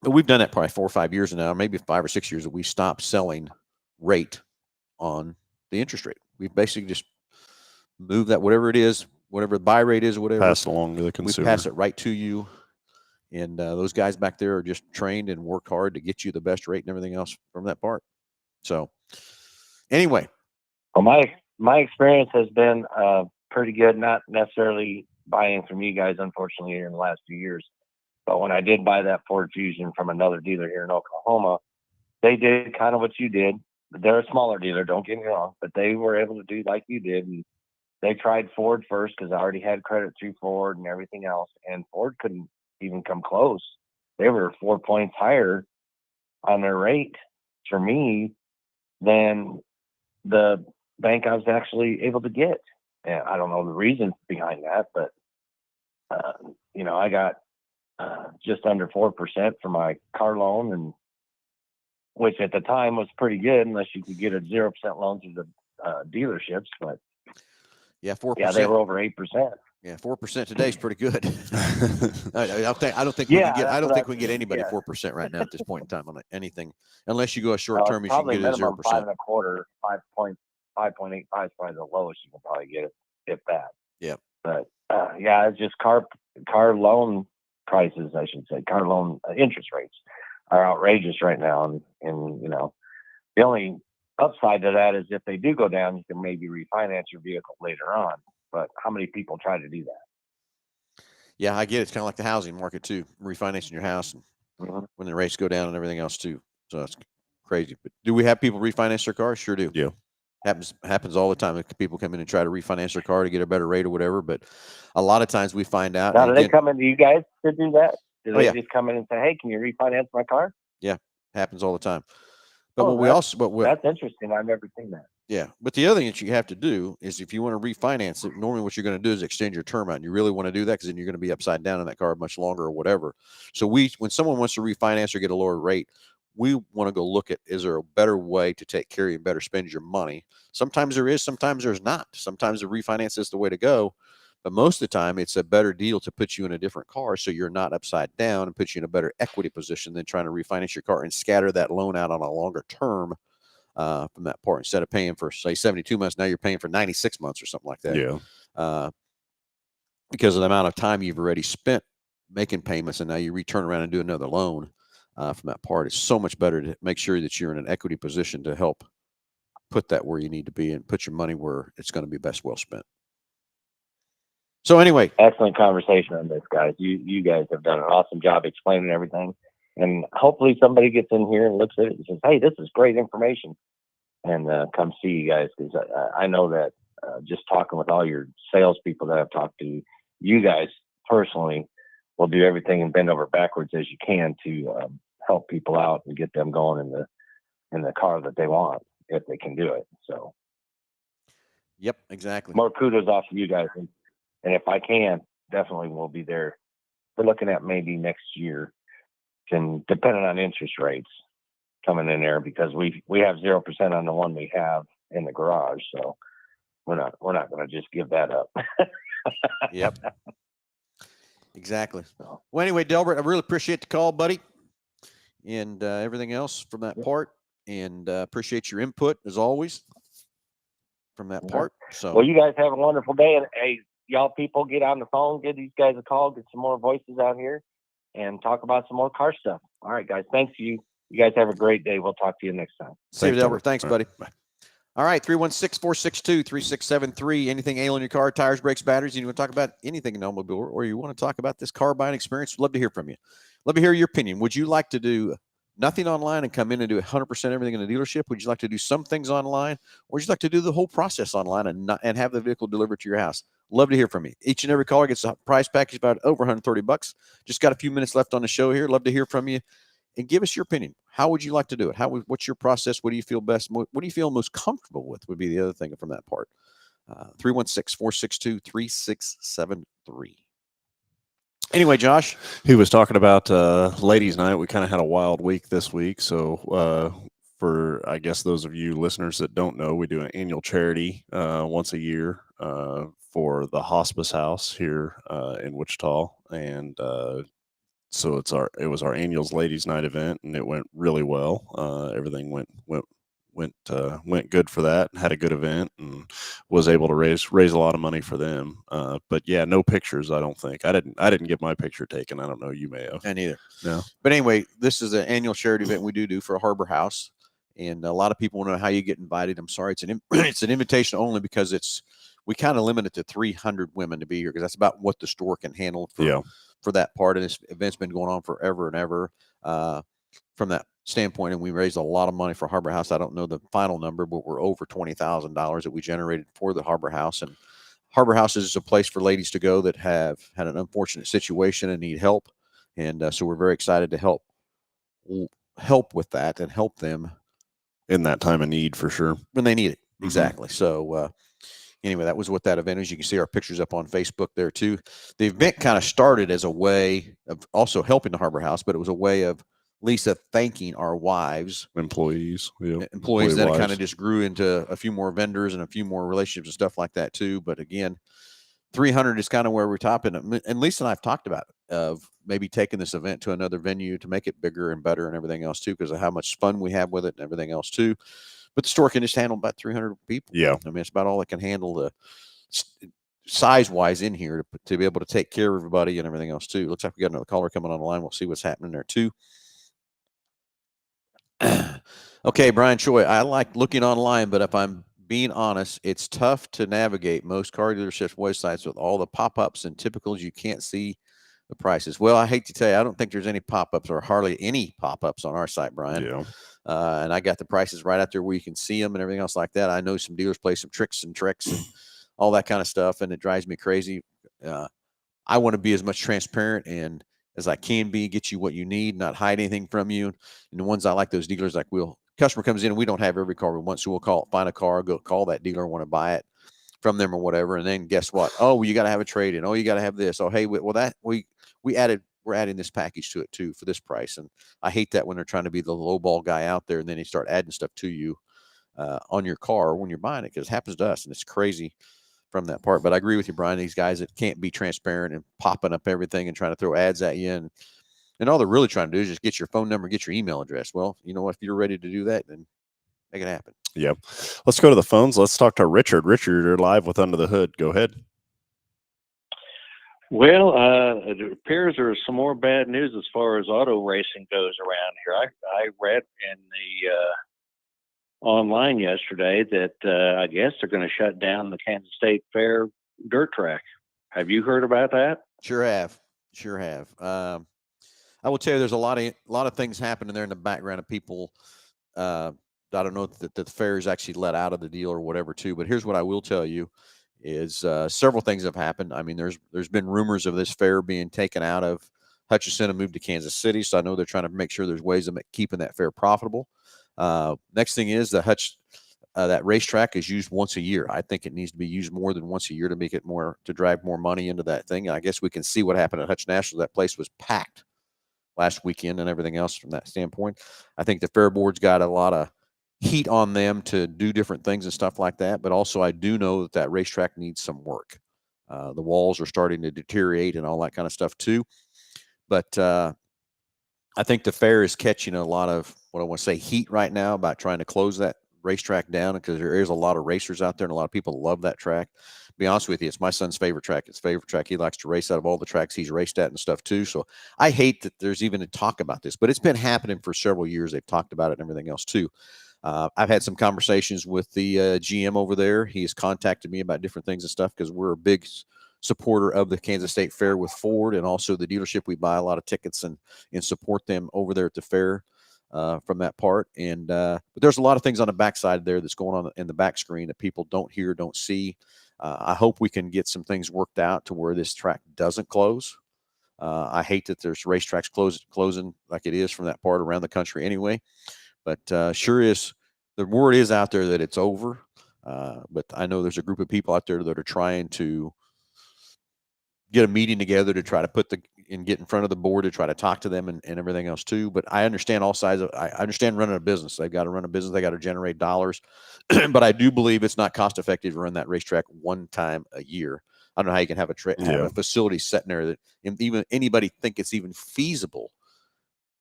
we've done that probably 4 or 5 years now, maybe 5 or 6 years that we stopped selling rate on the interest rate. We've basically just moved that, whatever it is, whatever the buy rate is, or whatever, Pass it along to the we consumer. pass it right to you. And those guys back there are just trained and work hard to get you the best rate and everything else from that part. So anyway, Well, my experience has been pretty good. Not necessarily buying from you guys, unfortunately, here in the last few years. But when I did buy that Ford Fusion from another dealer here in Oklahoma, they did kind of what you did. They're a smaller dealer, don't get me wrong, but they were able to do like you did. And they tried Ford first because I already had credit through Ford and everything else. And Ford couldn't even come close. They were 4 points higher on their rate for me than the bank I was actually able to get. And I don't know the reasons behind that, but I got just under 4% for my car loan, and which at the time was pretty good, unless you could get a 0% loan through the dealerships. But yeah, 4%. yeah, they were over 8%. Yeah, 4% today is pretty good. I don't think Yeah, I don't that's think what we can get anybody yeah. 4% right now at this point in time on anything, unless you go a short term. You can Probably get it at minimum 0%. 5.25, 5.85 is probably the lowest you can probably get it, if that. Yeah. But yeah, it's just car loan prices, I should say. Car loan interest rates are outrageous right now, and the only upside to that is if they do go down, you can maybe refinance your vehicle later on. But how many people try to do that? Yeah, I get it. It's kind of like the housing market too, refinancing your house and when the rates go down and everything else too. So it's crazy. But do we have people refinance their cars? Sure do. Yeah. Happens all the time. People come in and try to refinance their car to get a better rate or whatever. But a lot of times we find out. Now, do they come into you guys to do that? Do they yeah. just come in and say, "Hey, can you refinance my car?" Yeah, happens all the time. But that's interesting. I've never seen that. Yeah, but the other thing that you have to do is if you want to refinance it, normally what you're going to do is extend your term out. And you really want to do that because then you're going to be upside down in that car much longer or whatever. So when someone wants to refinance or get a lower rate, we want to go look at, is there a better way to take care of you and better spend your money? Sometimes there is, sometimes there's not. Sometimes the refinance is the way to go. But most of the time, it's a better deal to put you in a different car so you're not upside down and put you in a better equity position than trying to refinance your car and scatter that loan out on a longer term from that part. Instead of paying for, say, 72 months, now you're paying for 96 months or something like that. Yeah. Because of the amount of time you've already spent making payments, and now you return around and do another loan from that part. It's so much better to make sure that you're in an equity position to help put that where you need to be and put your money where it's going to be best well spent. So anyway, Excellent conversation on this, guys. You guys have done an awesome job explaining everything, and hopefully somebody gets in here and looks at it and says, "Hey, this is great information," and come see you guys, because I know that just talking with all your salespeople that I've talked to, you guys personally will do everything and bend over backwards as you can to help people out and get them going in the car that they want, if they can do it. So, yep, exactly. more kudos off to you guys. And if I can, definitely we'll be there. We're looking at maybe next year, depending on interest rates coming in there, because we have 0% on the one we have in the garage. So we're not going to just give that up. Yep. Exactly. Well, anyway, Delbert, I really appreciate the call, buddy, and everything else from that part, and appreciate your input as always from that part. So, well, you guys have a wonderful day, and hey, y'all people, get on the phone, give these guys a call, get some more voices out here, and talk about some more car stuff. All right, guys. Thanks you. You guys have a great day. We'll talk to you next time. see you, Delbert. Thanks, buddy. Bye. All right, 316-462-3673. Anything ailing your car, tires, brakes, batteries, you want to talk about anything in automobile, or you want to talk about this car buying experience, love to hear from you. Love to hear your opinion. Would you like to do nothing online and come in and do 100% everything in the dealership? Would you like to do some things online, or would you like to do the whole process online and have the vehicle delivered to your house? Love to hear from you. Each and every caller gets a price package about over $130. Just got a few minutes left on the show here. Love to hear from you. And give us your opinion. How would you like to do it? What's your process? What do you feel best? What do you feel most comfortable with would be the other thing from that part. 316-462-3673. Anyway, Josh. He was talking about ladies' night. We kind of had a wild week this week. So for, I guess, those of you listeners that don't know, we do an annual charity once a year for the hospice house here in Wichita. And so it was our annual ladies' night event, and it went really well. Everything went good for that. Had a good event, and was able to raise a lot of money for them. But yeah, no pictures. I don't think I didn't get my picture taken. I don't know. You may have. And neither. No. But anyway, this is an annual charity event we do for a Harbor House, and a lot of people want to know how you get invited. I'm sorry, it's an invitation only, because we kind of limit it to 300 women to be here, because that's about what the store can handle for that part. And this event's been going on forever and ever from that standpoint. And we raised a lot of money for Harbor House. I don't know the final number, but we're over $20,000 that we generated for the Harbor House. And Harbor House is a place for ladies to go that have had an unfortunate situation and need help. And so we're very excited to help with that and help them in that time of need, for sure, when they need it. Exactly. So, anyway, that was what that event is. You can see our pictures up on Facebook there too. The event kind of started as a way of also helping the Harbor House, but it was a way of Lisa thanking our wives, employees that kind of just grew into a few more vendors and a few more relationships and stuff like that too. But again, 300 is kind of where we're topping. And Lisa and I've talked about of maybe taking this event to another venue to make it bigger and better and everything else too, because of how much fun we have with it and everything else too. But the store can just handle about 300 people. Yeah. I mean, it's about all it can handle size-wise in here to be able to take care of everybody and everything else too. Looks like we got another caller coming on the line. We'll see what's happening there too. Okay, Brian Choi, I like looking online, but if I'm being honest, it's tough to navigate most car dealerships' websites with all the pop-ups and typicals. You can't see the prices. Well, I hate to tell you, I don't think there's any pop-ups or hardly any pop-ups on our site, Brian. Yeah. And I got the prices right out there where you can see them and everything else like that. I know some dealers play some tricks and all that kind of stuff, and it drives me crazy. I want to be as much transparent and as I can be, get you what you need, not hide anything from you. And the ones I like, those dealers, like customer comes in and we don't have every car we want, so we'll find a car, go call that dealer, want to buy it from them or whatever. And then guess what? Oh, well, you got to have a trade in. Oh, you got to have this. Oh, hey, well, we're adding this package to it too for this price. And I hate that when they're trying to be the lowball guy out there, and then they start adding stuff to you on your car when you're buying it, because it happens to us and it's crazy. from that part. But I agree with you, Brian. These guys that can't be transparent and popping up everything and trying to throw ads at you, and all they're really trying to do is just get your phone number, get your email address. Well, you know what? If you're ready to do that, then make it happen. Yep. Let's go to the phones. Let's talk to Richard. Richard, you're live with Under the Hood. Go ahead. Well, it appears there's some more bad news as far as auto racing goes around here. I read in the online yesterday that I guess they're going to shut down the Kansas State Fair dirt track. Have you heard about that? Sure have. I will tell you, there's a lot of things happening there in the background of people. I don't know that the fair is actually let out of the deal or whatever too. But here's what I will tell you is several things have happened. I mean, there's been rumors of this fair being taken out of Hutchinson and moved to Kansas City. So I know they're trying to make sure there's ways of keeping that fair profitable. Next thing is that racetrack is used once a year. I think it needs to be used more than once a year to make it to drive more money into that thing. And I guess we can see what happened at Hutch National. That place was packed last weekend and everything else from that standpoint. I think the fair board's got a lot of heat on them to do different things and stuff like that. But also I do know that racetrack needs some work. The walls are starting to deteriorate and all that kind of stuff too. But I think the fair is catching a lot of what I want to say heat right now about trying to close that racetrack down, because there is a lot of racers out there and a lot of people love that track. To be honest with you, it's my son's favorite track. It's favorite track. He likes to race out of all the tracks he's raced at and stuff too. So I hate that there's even a talk about this, but it's been happening for several years. They've talked about it and everything else too. I've had some conversations with the GM over there. He has contacted me about different things and stuff, because we're a big supporter of the Kansas State Fair with Ford, and also the dealership. We buy a lot of tickets and support them over there at the fair from that part. And but there's a lot of things on the backside there that's going on in the back screen that people don't hear, don't see. I hope we can get some things worked out to where this track doesn't close. I hate that there's racetracks closing like it is from that part around the country anyway. But sure is, the word is out there that it's over. But I know there's a group of people out there that are trying to get a meeting together to try to get in front of the board to try to talk to them and everything else too. But I understand all sides I understand running a business. They've got to run a business. They got to generate dollars. But I do believe it's not cost effective to run that racetrack one time a year. I don't know how you can have a facility sitting there that even anybody think it's even feasible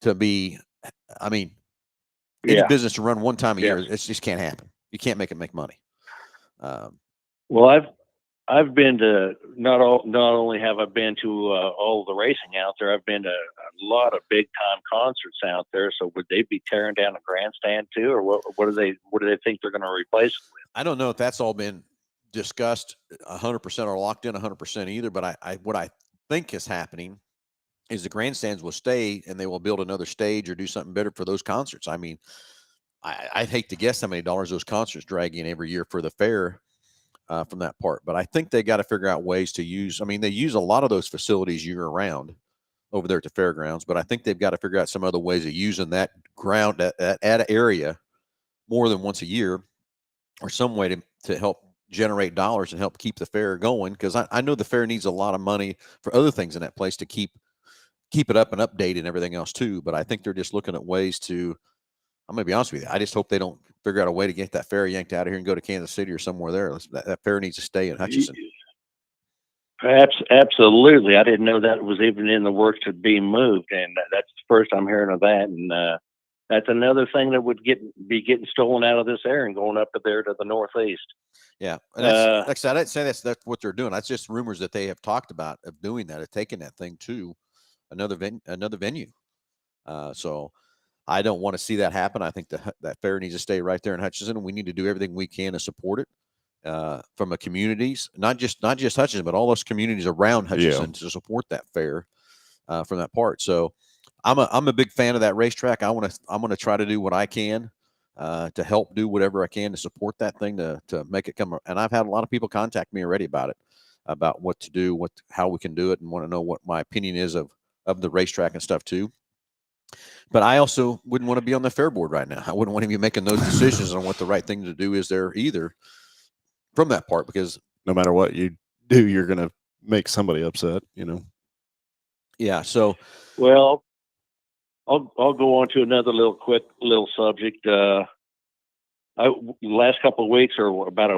to be, I mean, any business to run one time a year, it just can't happen. You can't make it make money. Well, I've been to not only have I been to all the racing out there, I've been to a lot of big time concerts out there. So would they be tearing down a grandstand too, or what do they think they're going to replace it with? I don't know if that's all been discussed 100% or locked in 100% either. But what I think is happening is the grandstands will stay and they will build another stage or do something better for those concerts. I mean, I'd hate to guess how many dollars those concerts drag in every year for the fair. From that part, but I think they got to figure out ways to use. I mean, they use a lot of those facilities year round over there at the fairgrounds, but I think they've got to figure out some other ways of using that ground, that area, more than once a year, or some way to help generate dollars and help keep the fair going. Because I know the fair needs a lot of money for other things in that place to keep it up and updated and everything else too. But I think they're just looking at ways to. I'm going to be honest with you. I just hope they don't figure out a way to get that fair yanked out of here and go to Kansas City or somewhere there. That fair needs to stay in Hutchinson. Absolutely. I didn't know that was even in the works of being moved. And that's the first I'm hearing of that. And that's another thing that would be getting stolen out of this area and going up to there to the northeast. Yeah. And that's, like I said, I didn't say that's what they're doing. That's just rumors that they have talked about of doing that, of taking that thing to another venue. So I don't want to see that happen. I think that fair needs to stay right there in Hutchinson, and we need to do everything we can to support it from a communities, not just Hutchinson, but all those communities around Hutchinson to support that fair from that part. So I'm a big fan of that racetrack. I'm gonna try to do what I can to help do whatever I can to support that thing to make it come. And I've had a lot of people contact me already about it, about what to do, how we can do it, and want to know what my opinion is of the racetrack and stuff too. But I also wouldn't want to be on the fair board right now. I wouldn't want to be making those decisions on what the right thing to do is there either from that part, because no matter what you do, you're going to make somebody upset, you know? Yeah. So, well, I'll go on to another quick little subject. Last couple of weeks, or about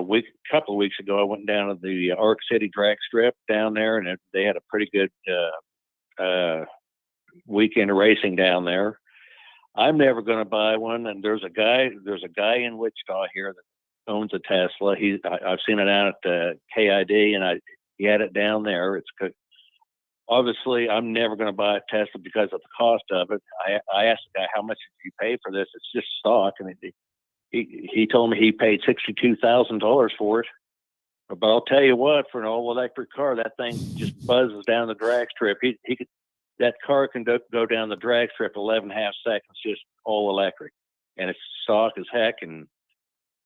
couple of weeks ago, I went down to the Arc City drag strip down there, and they had a pretty good weekend of racing down there. I'm never going to buy one, and there's a guy in Wichita here that owns a Tesla. I've seen it out at the KID, and he had it down there. It's good. Obviously, I'm never going to buy a Tesla because of the cost of it. I asked the guy, how much did you pay for this? It's just stock, and he told me he paid $62,000 for it. But I'll tell you what, for an all electric car, that thing just buzzes down the drag strip. That car can go down the drag strip 11.5 seconds, just all electric, and it's stock as heck. And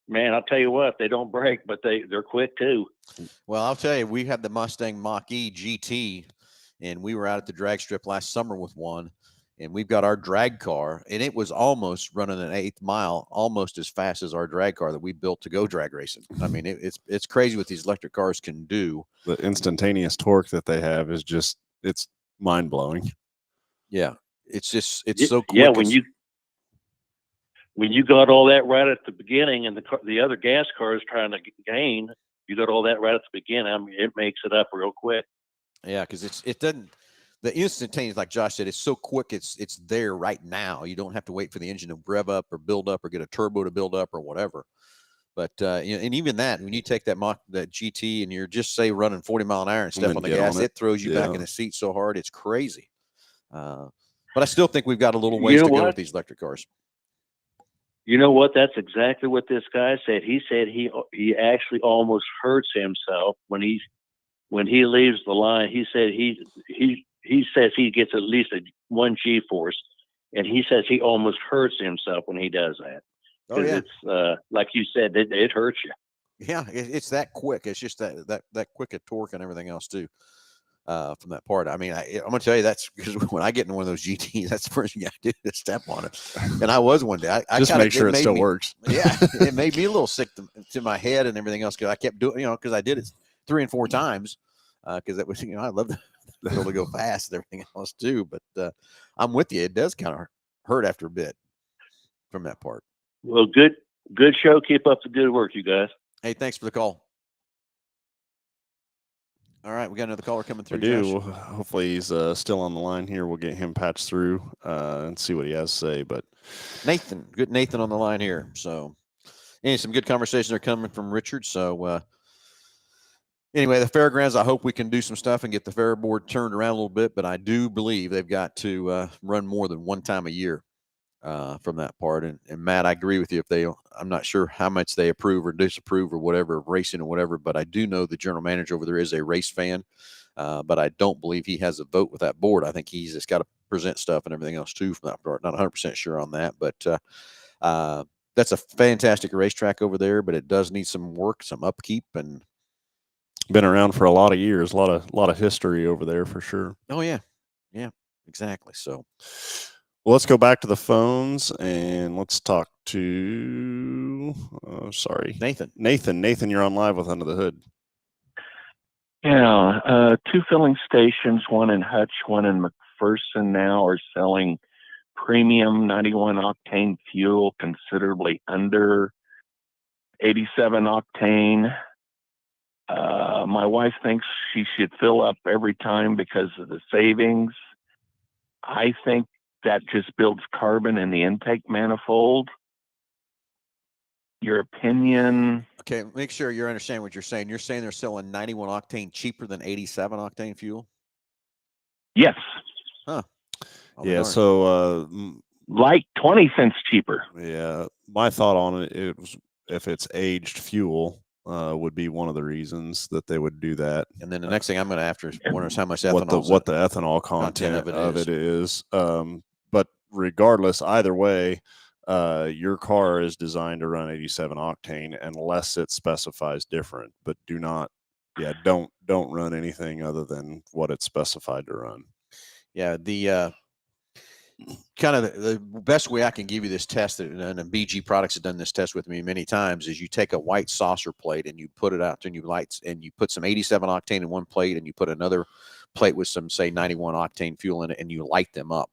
man, I'll tell you what, they don't break, but they're quick too. Well, I'll tell you, we had the Mustang Mach-E GT, and we were out at the drag strip last summer with one, and we've got our drag car, and it was almost running an 1/8 mile, almost as fast as our drag car that we built to go drag racing. I mean, it's crazy what these electric cars can do. The instantaneous torque that they have is just, it's mind blowing. Yeah, it's so quick. Yeah, when you got all that right at the beginning, and the other gas car is trying to gain, you got all that right at the beginning. I mean, it makes it up real quick. Yeah, because it doesn't. The instantaneous, like Josh said, it's so quick. It's there right now. You don't have to wait for the engine to rev up or build up or get a turbo to build up or whatever. But and even that, when you take that GT and you're just say running 40 mile an hour and step on the gas, it throws you back in the seat so hard it's crazy. But I still think we've got a little ways to go with these electric cars. You know what? That's exactly what this guy said. He said he actually almost hurts himself when he leaves the line. He said he says he gets at least one G-force, and he says he almost hurts himself when he does that. Oh yeah, it's like you said, it hurts you. Yeah, it's that quick. It's just that quick a torque and everything else too. From that part, I mean, I'm gonna tell you that's because when I get in one of those GTs, that's the first thing I do is step on it. And I was one day. I just make sure it still works. Yeah, it made me a little sick to my head and everything else because I kept doing, because I did it 3 and 4 times because that was, I love to be able to go fast and everything else too. But I'm with you. It does kind of hurt after a bit from that part. Well, good show. Keep up the good work, you guys. Hey, thanks for the call. All right, we got another caller coming through. I do. Josh. Hopefully he's still on the line here. We'll get him patched through and see what he has to say. But Nathan on the line here. So, some good conversations are coming from Richard. So, anyway, the fairgrounds, I hope we can do some stuff and get the fair board turned around a little bit. But I do believe they've got to run more than one time a year from that part. And Matt, I agree with you. I'm not sure how much they approve or disapprove or whatever of racing or whatever, but I do know the general manager over there is a race fan. But I don't believe he has a vote with that board. I think he's just got to present stuff and everything else too from that part. Not 100% sure on that, but that's a fantastic racetrack over there, but it does need some work, some upkeep, and been around for a lot of years, a lot of history over there for sure. Oh yeah. Yeah, exactly. So, well, let's go back to the phones and let's talk to, Nathan. Nathan, you're on live with Under the Hood. Yeah, 2 filling stations, one in Hutch, one in McPherson now, are selling premium 91 octane fuel, considerably under 87 octane. My wife thinks she should fill up every time because of the savings. I think that just builds carbon in the intake manifold. Your opinion? Okay, make sure you understand what you're saying. You're saying they're selling 91 octane cheaper than 87 octane fuel? Yes. Huh. Yeah, so like 20 cents cheaper. Yeah, my thought on it was if it's aged fuel would be one of the reasons that they would do that. And then the next thing I'm going to after wonder is how much ethanol what the ethanol content of it is. But regardless, either way, your car is designed to run 87 octane unless it specifies different. But don't run anything other than what it's specified to run. Yeah, the kind of the best way I can give you this test, and BG Products has done this test with me many times, is you take a white saucer plate and you put it out and you put some 87 octane in one plate and you put another plate with some, say, 91 octane fuel in it, and you light them up.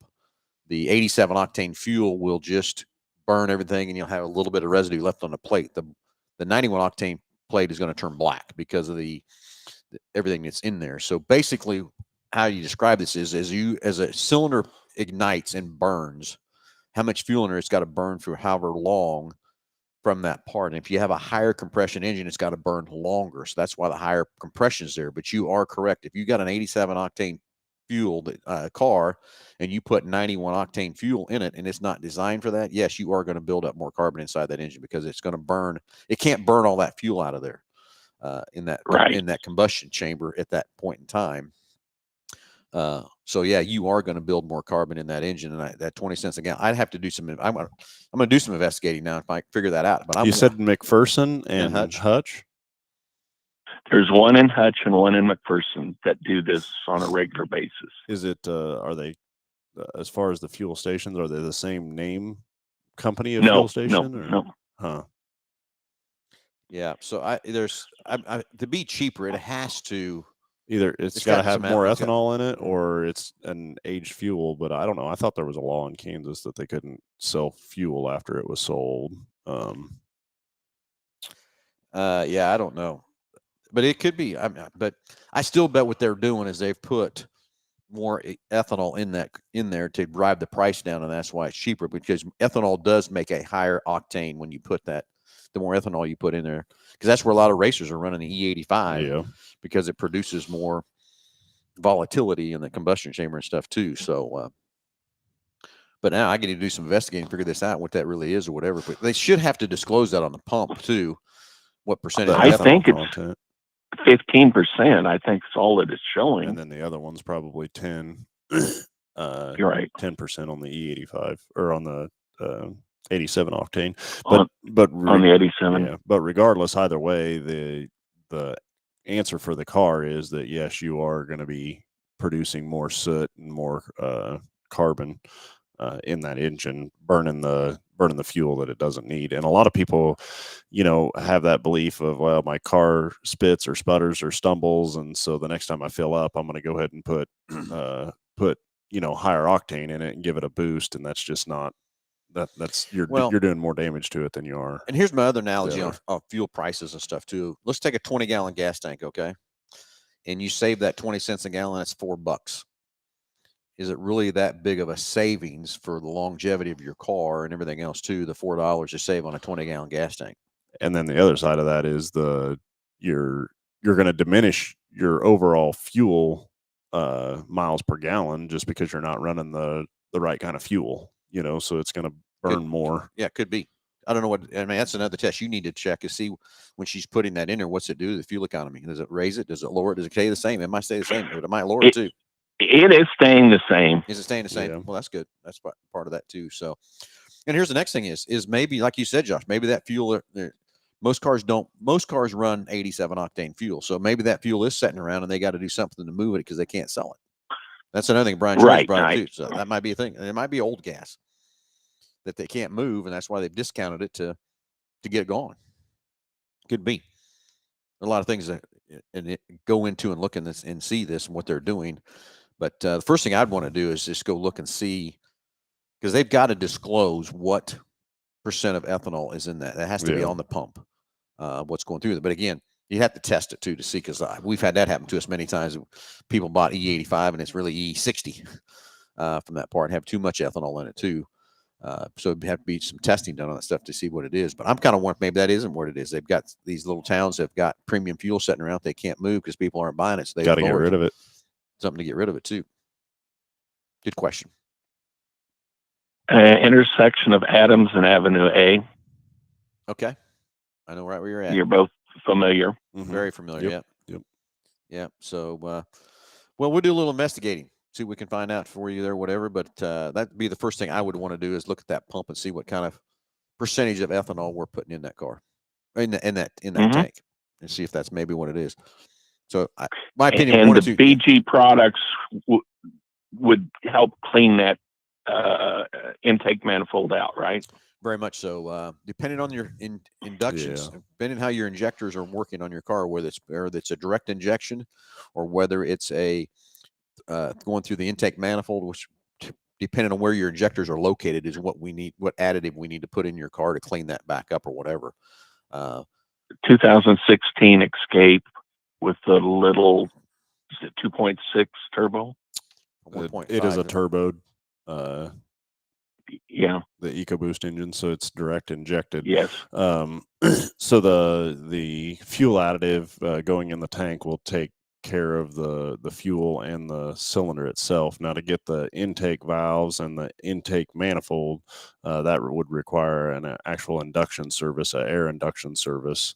The 87 octane fuel will just burn everything, and you'll have a little bit of residue left on the plate. The 91 octane plate is going to turn black because of everything that's in there. So basically, how you describe this is as a cylinder ignites and burns, how much fuel in there it's got to burn for however long from that part. And if you have a higher compression engine, it's got to burn longer. So that's why the higher compression is there. But you are correct. If you got an 87 octane fueled car and you put 91 octane fuel in it and it's not designed for that, yes, you are going to build up more carbon inside that engine because it's going to burn. It can't burn all that fuel out of there in that combustion chamber at that point in time. So yeah, you are going to build more carbon in that engine, and that 20 cents a gallon. I'd have to do some. I'm going to do some investigating now if I figure that out. But you said McPherson and Hutch. There's one in Hutch and one in McPherson that do this on a regular basis. Is it? Are they, as far as the fuel stations, are they the same name company of fuel station? No. Huh. Yeah. So to be cheaper, it has to. Either it's got to have more ethanol in it or it's an aged fuel, but I don't know. I thought there was a law in Kansas that they couldn't sell fuel after it was sold. Yeah, I don't know, but it could be. But I still bet what they're doing is they've put more ethanol in there to drive the price down, and that's why it's cheaper, because ethanol does make a higher octane when you put that. The more ethanol you put in there, because that's where a lot of racers are running the E85, because it produces more volatility in the combustion chamber and stuff too. So, but now I get to do some investigating, figure this out, what that really is or whatever. But they should have to disclose that on the pump too. What percentage? I think it's 15%. I think it's all that it's showing, and then the other one's probably 10. You're right, 10% on the E85 or on the 87 octane, but on the 87. Yeah, but regardless, either way, the answer for the car is that yes, you are going to be producing more soot and more carbon in that engine, burning the fuel that it doesn't need. And a lot of people, have that belief of, well, my car spits or sputters or stumbles, and so the next time I fill up, I'm going to go ahead and put higher octane in it and give it a boost, and that's just not. You're doing more damage to it than you are. And here's my other analogy on fuel prices and stuff too. Let's take a 20-gallon gas tank, okay? And you save that 20 cents a gallon, that's $4. Is it really that big of a savings for the longevity of your car and everything else too? The $4 you save on a 20-gallon gas tank. And then the other side of that is you're going to diminish your overall fuel miles per gallon just because you're not running the right kind of fuel. So it's going to burn more. Yeah, it could be. I don't know what. I mean, that's another test you need to check to see when she's putting that in there. What's it do to the fuel economy? Does it raise it? Does it lower it? Does it stay the same? It might stay the same, but it might lower it too. It is staying the same. Is it staying the same? Yeah. Well, that's good. That's part of that too. So, and here's the next thing is maybe, like you said, Josh, maybe that fuel. Most cars run 87 octane fuel. So maybe that fuel is sitting around and they got to do something to move it because they can't sell it. That's another thing Brian brought up too. So that might be a thing. And it might be old gas that they can't move, and that's why they've discounted it to get going. Could be a lot of things that go into and look in this and see this and what they're doing. But the first thing I'd want to do is just go look and see, because they've got to disclose what percent of ethanol is in that. That has to be on the pump. What's going through it. But again, you have to test it too to see, because we've had that happen to us many times. People bought E85 and it's really E60 from that part, and have too much ethanol in it too. So it'd have to be some testing done on that stuff to see what it is. But I'm kind of wondering maybe that isn't what it is. They've got these little towns that have got premium fuel sitting around. They can't move because people aren't buying it. So they got to get rid of it. Something to get rid of it too. Good question. Intersection of Adams and Avenue A. Okay. I know right where you're at. You're both familiar. Mm-hmm. Very familiar. Yep. Yeah. So, well, we'll do a little investigating, see what we can find out for you there, whatever. But that'd be the first thing I would want to do is look at that pump and see what kind of percentage of ethanol we're putting in that car, in that tank, and see if that's maybe what it is. So, my opinion, and the BG products would help clean that intake manifold out, right? Very much so. Depending on your inductions, depending on how your injectors are working on your car, whether it's a direct injection or whether it's a going through the intake manifold, which depending on where your injectors are located, is what we need, what additive we need to put in your car to clean that back up or whatever. 2016 Escape with the little, is it 2.6 turbo? It is a 1.5. turbo, Yeah. the EcoBoost engine, so it's direct injected. Yes. So the fuel additive going in the tank will take care of the fuel and the cylinder itself. Now, to get the intake valves and the intake manifold, that would require an actual induction service, an air induction service.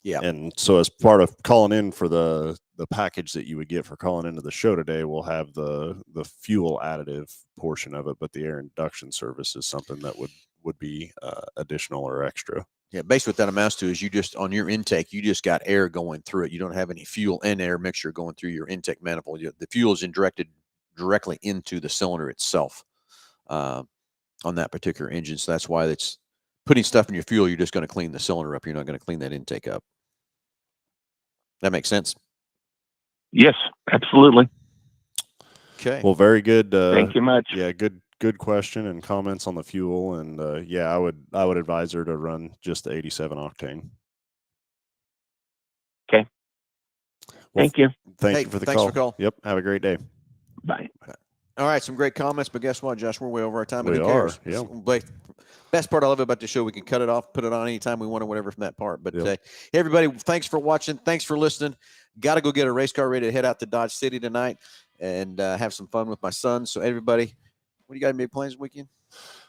Yeah. And so as part of calling in for the package that you would get for calling into the show today, we'll have the fuel additive portion of it, but the air induction service is something that would be additional or extra. Yeah, basically what that amounts to is you just, on your intake, you just got air going through it. You don't have any fuel and air mixture going through your intake manifold. The fuel is directed directly into the cylinder itself on that particular engine. So that's why it's putting stuff in your fuel. You're just going to clean the cylinder up. You're not going to clean that intake up. That makes sense? Yes, absolutely. Okay. Well, very good. Thank you much. Yeah, good question and comments on the fuel. And yeah, I would advise her to run just the 87 octane. Okay. Well, Thank you. Thank Hey, you for the thanks call. for the call. Yep. Have a great day. Bye. All right, some great comments, but guess what, Josh? We're way over our time. But We who are, cares? yeah. Blake, best part I love about the show, we can cut it off, put it on anytime we want or whatever from that part. But Yep. Hey, everybody, thanks for watching. Thanks for listening. Got to go get a race car ready to head out to Dodge City tonight and have some fun with my son. So everybody, what do you got? Any plans this weekend?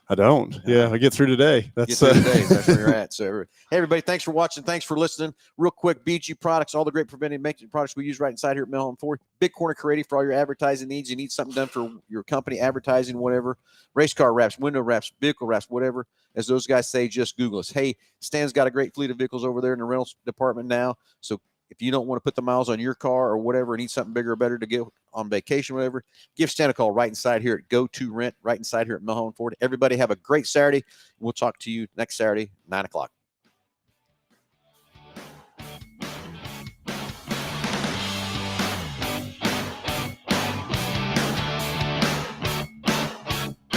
I don't. Yeah, I get through today. Get through today. That's where you're at. So, hey, everybody, thanks for watching. Thanks for listening. Real quick, BG Products, all the great preventive maintenance products we use right inside here at Mel Hambelton. Big corner creative for all your advertising needs. You need something done for your company, advertising, whatever. Race car wraps, window wraps, vehicle wraps, whatever. As those guys say, just Google us. Hey, Stan's got a great fleet of vehicles over there in the rental department now. So if you don't want to put the miles on your car or whatever, need something bigger or better to get on vacation, whatever, give Stan a call right inside here at Go To Rent, right inside here at Mel Hambelton. Everybody have a great Saturday. We'll talk to you next Saturday, 9 o'clock.